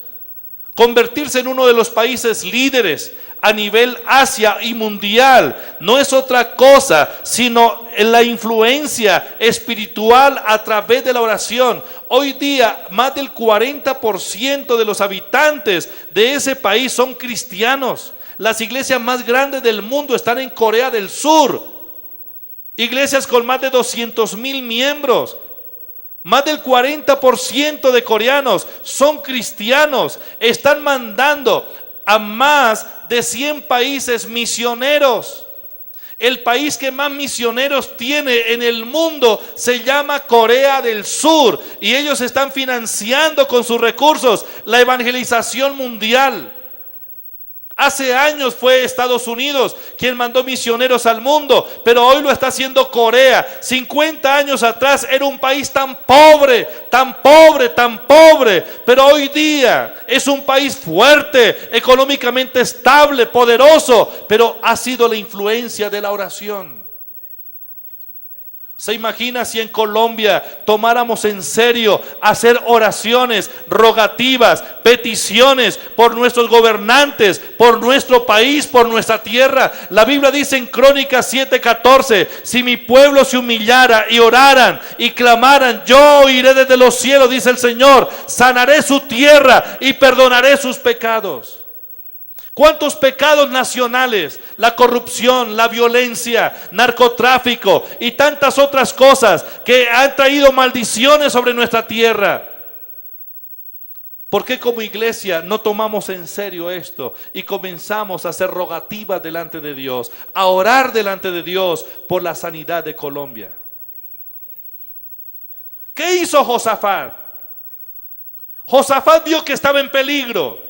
convertirse en uno de los países líderes a nivel Asia y mundial, no es otra cosa sino la influencia espiritual a través de la oración. Hoy día más del 40% de los habitantes de ese país son cristianos. Las iglesias más grandes del mundo están en Corea del Sur, iglesias con más de 200,000 miembros. Más del 40% de coreanos son cristianos. Están mandando a más de 100 países misioneros. El país que más misioneros tiene en el mundo se llama Corea del Sur, y ellos están financiando con sus recursos la evangelización mundial. Hace años fue Estados Unidos quien mandó misioneros al mundo, pero hoy lo está haciendo Corea. 50 años atrás era un país tan pobre, tan pobre, tan pobre, pero hoy día es un país fuerte, económicamente estable, poderoso, pero ha sido la influencia de la oración. ¿Se imagina si en Colombia tomáramos en serio hacer oraciones, rogativas, peticiones por nuestros gobernantes, por nuestro país, por nuestra tierra? La Biblia dice en Crónicas 7:14, si mi pueblo se humillara y oraran y clamaran, yo oiré desde los cielos, dice el Señor, sanaré su tierra y perdonaré sus pecados. ¿Cuántos pecados nacionales? La corrupción, la violencia, narcotráfico y tantas otras cosas que han traído maldiciones sobre nuestra tierra. ¿Por qué como iglesia no tomamos en serio esto y comenzamos a hacer rogativas delante de Dios, a orar delante de Dios por la sanidad de Colombia? ¿Qué hizo Josafat? Josafat vio que estaba en peligro.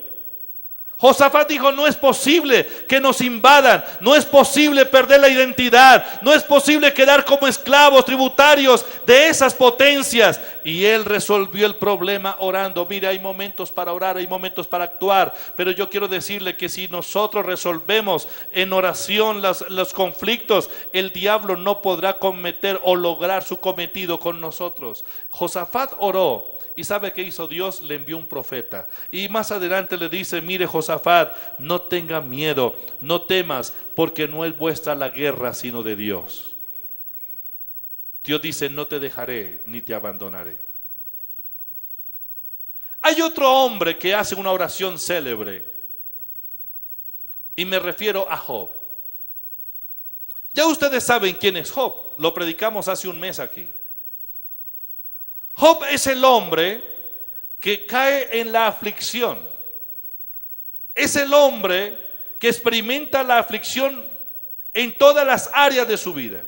Josafat dijo, no es posible que nos invadan, no es posible perder la identidad, no es posible quedar como esclavos tributarios de esas potencias. Y él resolvió el problema orando. Mire, hay momentos para orar, hay momentos para actuar, pero yo quiero decirle que si nosotros resolvemos en oración los conflictos, el diablo no podrá cometer o lograr su cometido con nosotros. Josafat oró. ¿Y sabe qué hizo Dios? Le envió un profeta. Y más adelante le dice, mire Josafat, no tenga miedo, no temas, porque no es vuestra la guerra, sino de Dios. Dios dice, no te dejaré ni te abandonaré. Hay otro hombre que hace una oración célebre, y me refiero a Job. Ya ustedes saben quién es Job, lo predicamos hace un mes aquí. Job es el hombre que cae en la aflicción. Es el hombre que experimenta la aflicción en todas las áreas de su vida.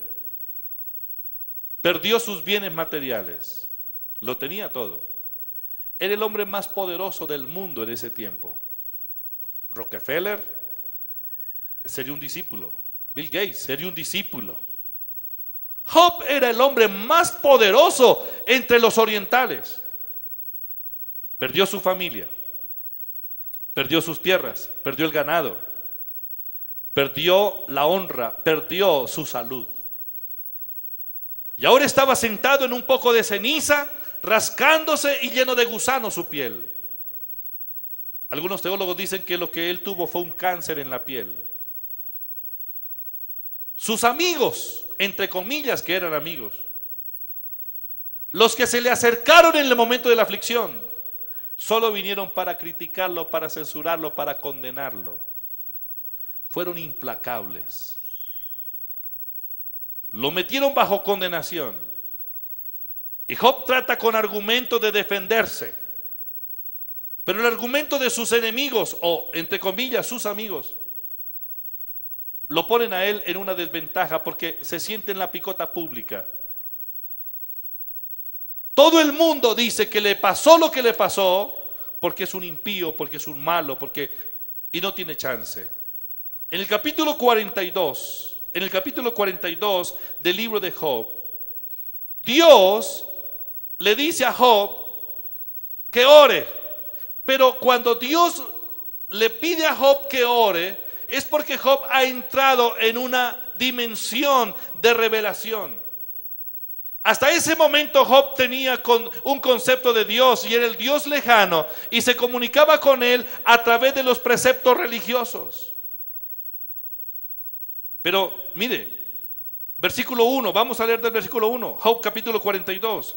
Perdió sus bienes materiales. Lo tenía todo. Era el hombre más poderoso del mundo en ese tiempo. Rockefeller sería un discípulo. Bill Gates sería un discípulo. Job era el hombre más poderoso entre los orientales. Perdió su familia, perdió sus tierras, perdió el ganado, perdió la honra, perdió su salud. Y ahora estaba sentado en un poco de ceniza, rascándose y lleno de gusanos su piel. Algunos teólogos dicen que lo que él tuvo fue un cáncer en la piel. Sus amigos, entre comillas que eran amigos, los que se le acercaron en el momento de la aflicción, solo vinieron para criticarlo, para censurarlo, para condenarlo. Fueron implacables. Lo metieron bajo condenación. Y Job trata con argumentos de defenderse. Pero el argumento de sus enemigos, o entre comillas sus amigos, lo ponen a él en una desventaja porque se siente en la picota pública. Todo el mundo dice que le pasó lo que le pasó porque es un impío, porque es un malo, y no tiene chance. En el capítulo 42 del libro de Job, Dios le dice a Job que ore, pero cuando Dios le pide a Job que ore, es porque Job ha entrado en una dimensión de revelación. Hasta ese momento Job tenía un concepto de Dios y era el Dios lejano y se comunicaba con él a través de los preceptos religiosos. Pero mire, versículo 1, vamos a leer del versículo 1, Job capítulo 42.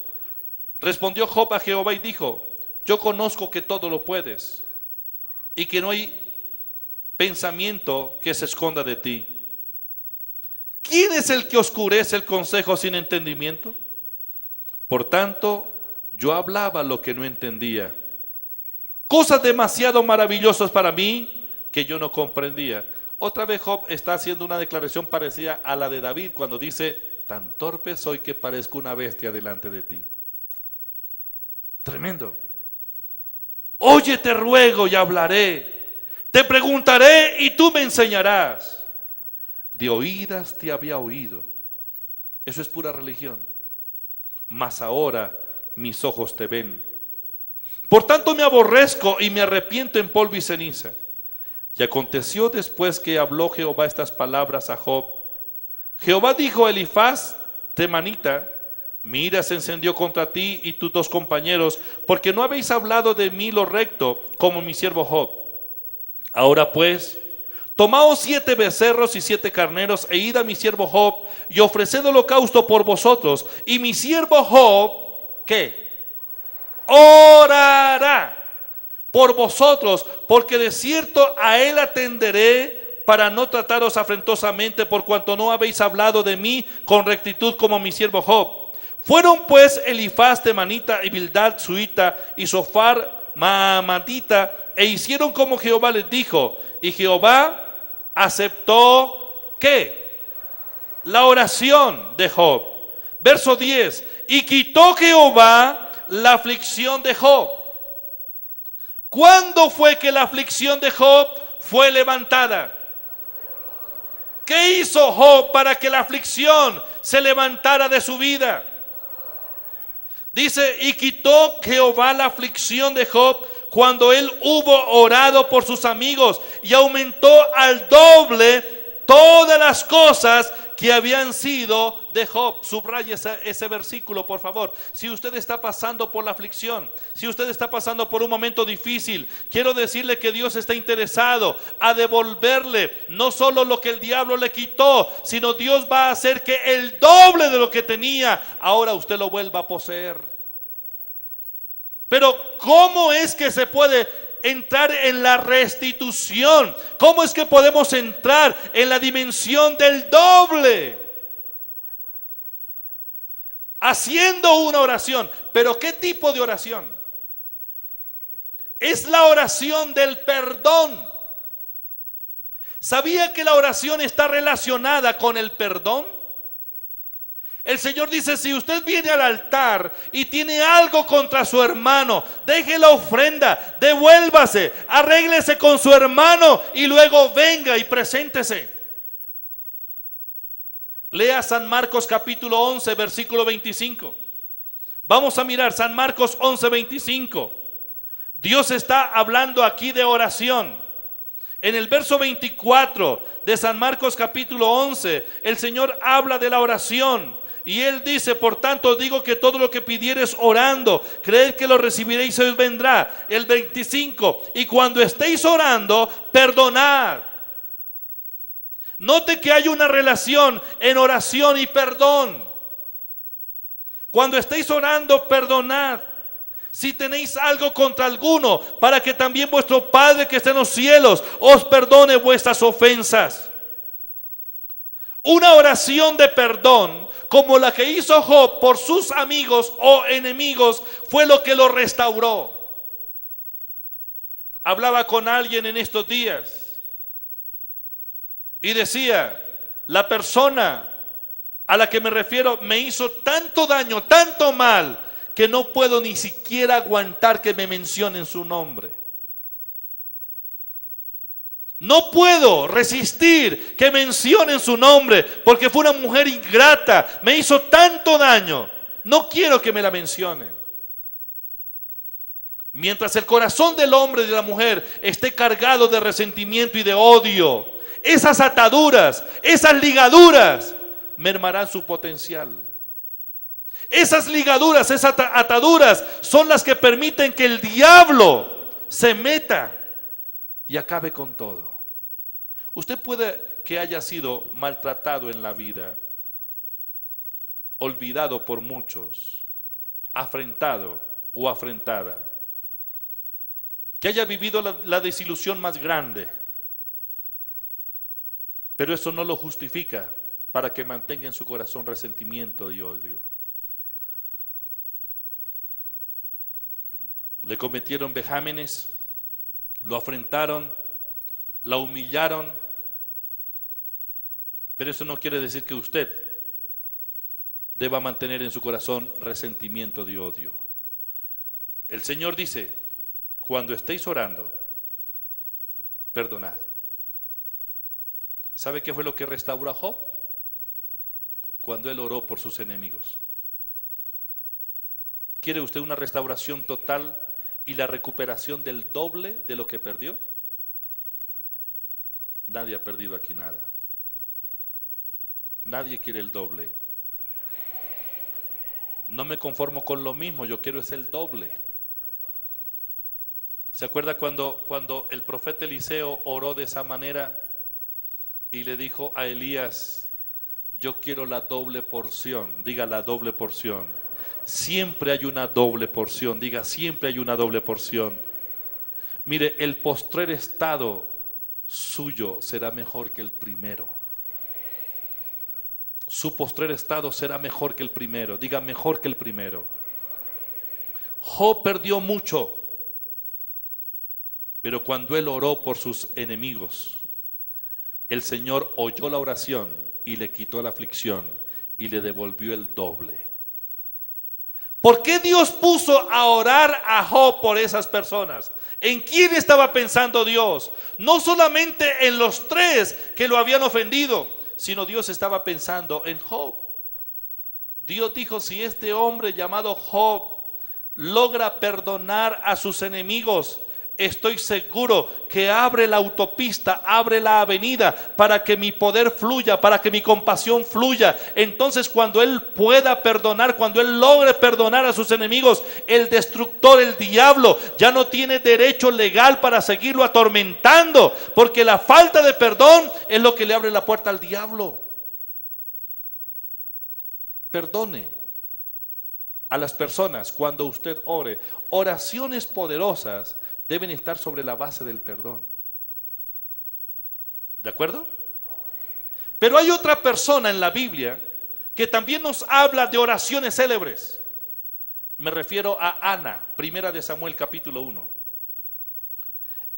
Respondió Job a Jehová y dijo: yo conozco que todo lo puedes y que no hay pensamiento que se esconda de ti. ¿Quién es el que oscurece el consejo sin entendimiento? Por tanto, yo hablaba lo que no entendía, cosas demasiado maravillosas para mí que yo no comprendía. Otra vez Job está haciendo una declaración parecida a la de David cuando dice: tan torpe soy que parezco una bestia delante de ti. Tremendo. Oye, te ruego y hablaré, te preguntaré y tú me enseñarás. De oídas te había oído. Eso es pura religión. Mas ahora mis ojos te ven. Por tanto me aborrezco y me arrepiento en polvo y ceniza. Y aconteció después que habló Jehová estas palabras a Job. Jehová dijo a Elifaz temanita: mi ira se encendió contra ti y tus dos compañeros, porque no habéis hablado de mí lo recto, como mi siervo Job. Ahora pues, tomaos 7 becerros y 7 carneros, e id a mi siervo Job, y ofreced holocausto por vosotros, y mi siervo Job, ¿qué? Orará por vosotros, porque de cierto a él atenderé, para no trataros afrentosamente, por cuanto no habéis hablado de mí con rectitud como mi siervo Job. Fueron pues Elifaz temanita y Bildad suita y Sofar maamatita, e hicieron como Jehová les dijo, y Jehová aceptó ¿qué? La oración de Job. Verso 10, y quitó Jehová la aflicción de Job. ¿Cuándo fue que la aflicción de Job fue levantada? ¿Qué hizo Job para que la aflicción se levantara de su vida? Dice, y quitó Jehová la aflicción de Job cuando él hubo orado por sus amigos, y aumentó al doble todas las cosas que habían sido de Job. Subraya ese versículo, por favor. Si usted está pasando por la aflicción, si usted está pasando por un momento difícil, quiero decirle que Dios está interesado a devolverle no solo lo que el diablo le quitó, sino Dios va a hacer que el doble de lo que tenía, ahora usted lo vuelva a poseer. Pero ¿cómo es que se puede entrar en la restitución? ¿Cómo es que podemos entrar en la dimensión del doble? Haciendo una oración. ¿Pero qué tipo de oración? Es la oración del perdón. ¿Sabía que la oración está relacionada con el perdón? El Señor dice, si usted viene al altar y tiene algo contra su hermano, deje la ofrenda, devuélvase, arréglese con su hermano y luego venga y preséntese. Lea San Marcos capítulo 11, versículo 25. Vamos a mirar San Marcos 11, 25. Dios está hablando aquí de oración. En el verso 24 de San Marcos capítulo 11, el Señor habla de la oración. Y él dice, por tanto digo que todo lo que pidiereis orando, creed que lo recibiréis y os vendrá. El 25, y cuando estéis orando, perdonad. Note que hay una relación en oración y perdón. Cuando estéis orando, perdonad. Si tenéis algo contra alguno, para que también vuestro Padre que está en los cielos os perdone vuestras ofensas. Una oración de perdón como la que hizo Job por sus amigos o enemigos fue lo que lo restauró. Hablaba con alguien en estos días y decía, la persona a la que me refiero me hizo tanto daño, tanto mal, que no puedo ni siquiera aguantar que me mencionen su nombre. No puedo resistir que mencionen su nombre porque fue una mujer ingrata, me hizo tanto daño. No quiero que me la mencionen. Mientras el corazón del hombre y de la mujer esté cargado de resentimiento y de odio, esas ataduras, esas ligaduras mermarán su potencial. Esas ligaduras, esas ataduras son las que permiten que el diablo se meta y acabe con todo. Usted puede que haya sido maltratado en la vida, olvidado por muchos, afrentado o afrentada, que haya vivido la desilusión más grande, pero eso no lo justifica para que mantenga en su corazón resentimiento y odio. Le cometieron vejámenes, lo afrentaron, la humillaron, pero eso no quiere decir que usted deba mantener en su corazón resentimiento y odio. El Señor dice, cuando estéis orando, perdonad. ¿Sabe qué fue lo que restauró a Job? Cuando él oró por sus enemigos. ¿Quiere usted una restauración total y la recuperación del doble de lo que perdió? Nadie ha perdido aquí nada. Nadie quiere el doble. No me conformo con lo mismo, yo quiero es el doble. ¿Se acuerda cuando el profeta Eliseo oró de esa manera y le dijo a Elías, yo quiero la doble porción? Diga, la doble porción. Siempre hay una doble porción. Diga, siempre hay una doble porción. Mire, el postrer estado suyo será mejor que el primero. Su postrer estado será mejor que el primero. Diga, mejor que el primero. Job perdió mucho, pero cuando él oró por sus enemigos, el Señor oyó la oración y le quitó la aflicción y le devolvió el doble. ¿Por qué Dios puso a orar a Job por esas personas? ¿En quién estaba pensando Dios? No solamente en los tres que lo habían ofendido, sino Dios estaba pensando en Job. Dios dijo, si este hombre llamado Job logra perdonar a sus enemigos, estoy seguro que abre la autopista, abre la avenida para que mi poder fluya, para que mi compasión fluya. Entonces cuando él pueda perdonar, cuando él logre perdonar a sus enemigos, el destructor, el diablo, ya no tiene derecho legal para seguirlo atormentando, porque la falta de perdón es lo que le abre la puerta al diablo. Perdone a las personas cuando usted ore. Oraciones poderosas deben estar sobre la base del perdón. ¿De acuerdo? Pero hay otra persona en la Biblia que también nos habla de oraciones célebres. Me refiero a Ana, primera de Samuel capítulo 1.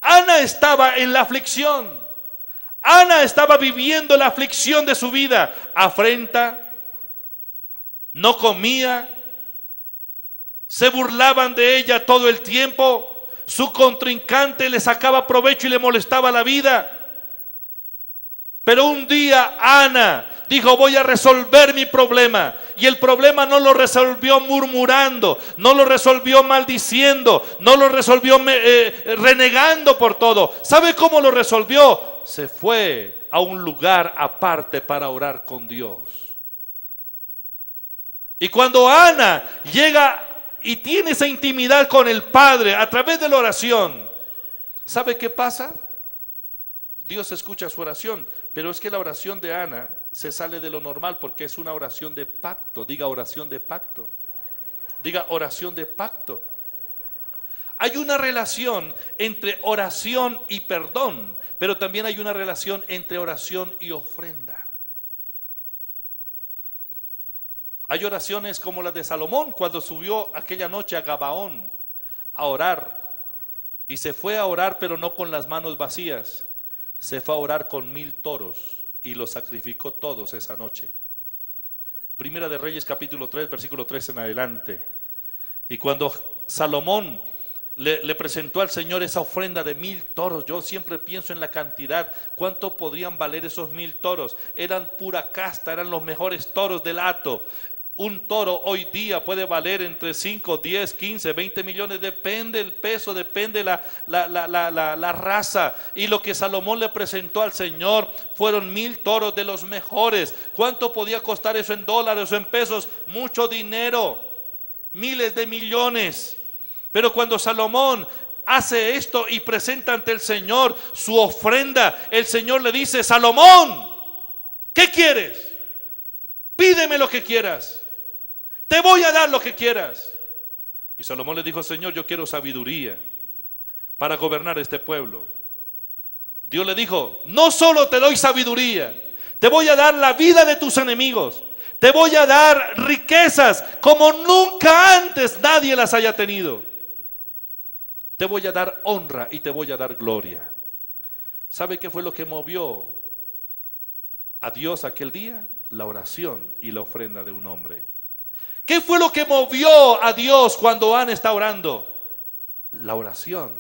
Ana estaba en la aflicción. Ana estaba viviendo la aflicción de su vida. Afrenta, no comía, se burlaban de ella todo el tiempo. Su contrincante le sacaba provecho y le molestaba la vida. Pero un día Ana dijo, voy a resolver mi problema. Y el problema no lo resolvió murmurando, no lo resolvió maldiciendo, no lo resolvió renegando por todo. ¿Sabe cómo lo resolvió? Se fue a un lugar aparte para orar con Dios. Y cuando Ana llega y tiene esa intimidad con el Padre a través de la oración, ¿sabe qué pasa? Dios escucha su oración, pero es que la oración de Ana se sale de lo normal porque es una oración de pacto. Diga oración de pacto. Diga oración de pacto. Hay una relación entre oración y perdón, pero también hay una relación entre oración y ofrenda. Hay oraciones como la de Salomón cuando subió aquella noche a Gabaón a orar. Y se fue a orar, pero no con las manos vacías. Se fue a orar con 1000 toros y los sacrificó todos esa noche. Primera de Reyes capítulo 3, versículo 3 en adelante. Y cuando Salomón le presentó al Señor esa ofrenda de 1000 toros, yo siempre pienso en la cantidad, cuánto podrían valer esos 1000 toros. Eran pura casta, eran los mejores toros del hato. Un toro hoy día puede valer entre 5, 10, 15, 20 millones, depende el peso, depende la raza. Y lo que Salomón le presentó al Señor fueron 1000 toros de los mejores. ¿Cuánto podía costar eso en dólares o en pesos? Mucho dinero, miles de millones. Pero cuando Salomón hace esto y presenta ante el Señor su ofrenda, el Señor le dice: Salomón, ¿qué quieres? Pídeme lo que quieras. Te voy a dar lo que quieras. Y Salomón le dijo: Señor, yo quiero sabiduría para gobernar este pueblo. Dios le dijo: no solo te doy sabiduría, te voy a dar la vida de tus enemigos. Te voy a dar riquezas como nunca antes nadie las haya tenido. Te voy a dar honra y te voy a dar gloria. ¿Sabe qué fue lo que movió a Dios aquel día? La oración y la ofrenda de un hombre. ¿Qué fue lo que movió a Dios cuando Ana está orando? La oración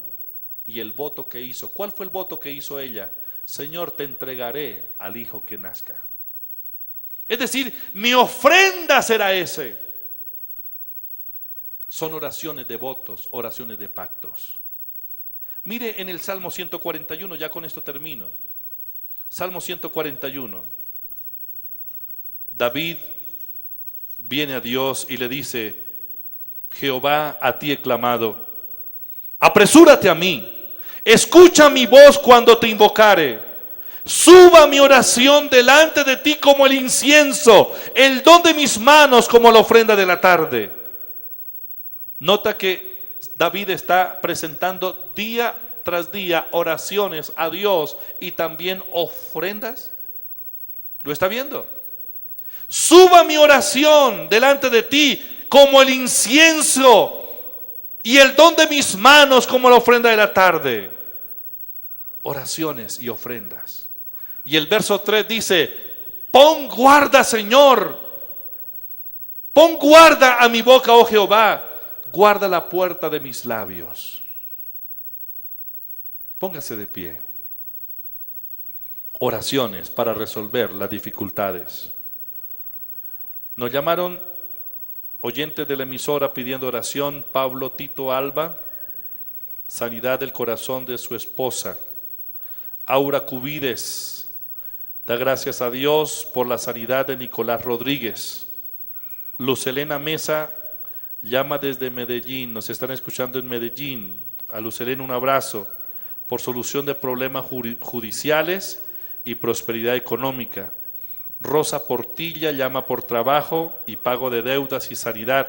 y el voto que hizo. ¿Cuál fue el voto que hizo ella? Señor, te entregaré al hijo que nazca. Es decir, mi ofrenda será ese. Son oraciones de votos, oraciones de pactos. Mire en el Salmo 141, ya con esto termino. Salmo 141. David viene a Dios y le dice: Jehová, a ti he clamado, apresúrate a mí, escucha mi voz cuando te invocare. Suba mi oración delante de ti como el incienso, el don de mis manos como la ofrenda de la tarde. Nota que David está presentando día tras día oraciones a Dios y también ofrendas. ¿Lo está viendo? Suba mi oración delante de ti como el incienso y el don de mis manos como la ofrenda de la tarde. Oraciones y ofrendas. Y el verso 3 dice: pon guarda, Señor, pon guarda a mi boca, oh Jehová, guarda la puerta de mis labios. Póngase de pie. Oraciones para resolver las dificultades. Nos llamaron oyentes de la emisora pidiendo oración. Pablo Tito Alba, sanidad del corazón de su esposa. Aura Cubides, da gracias a Dios por la sanidad de Nicolás Rodríguez. Luz Elena Mesa llama desde Medellín, nos están escuchando en Medellín. A Luz Elena un abrazo por solución de problemas judiciales y prosperidad económica. Rosa Portilla llama por trabajo y pago de deudas y sanidad.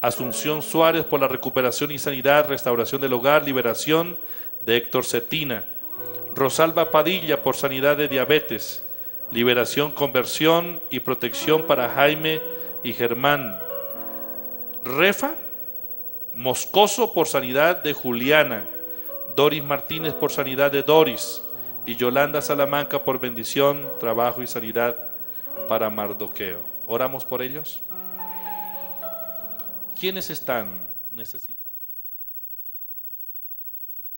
Asunción Suárez por la recuperación y sanidad, restauración del hogar, liberación de Héctor Cetina. Rosalba Padilla por sanidad de diabetes, liberación, conversión y protección para Jaime y Germán. Refa Moscoso por sanidad de Juliana. Doris Martínez por sanidad de Doris. Y Yolanda Salamanca por bendición, trabajo y sanidad para Mardoqueo. ¿Oramos por ellos? ¿Quiénes están necesitando?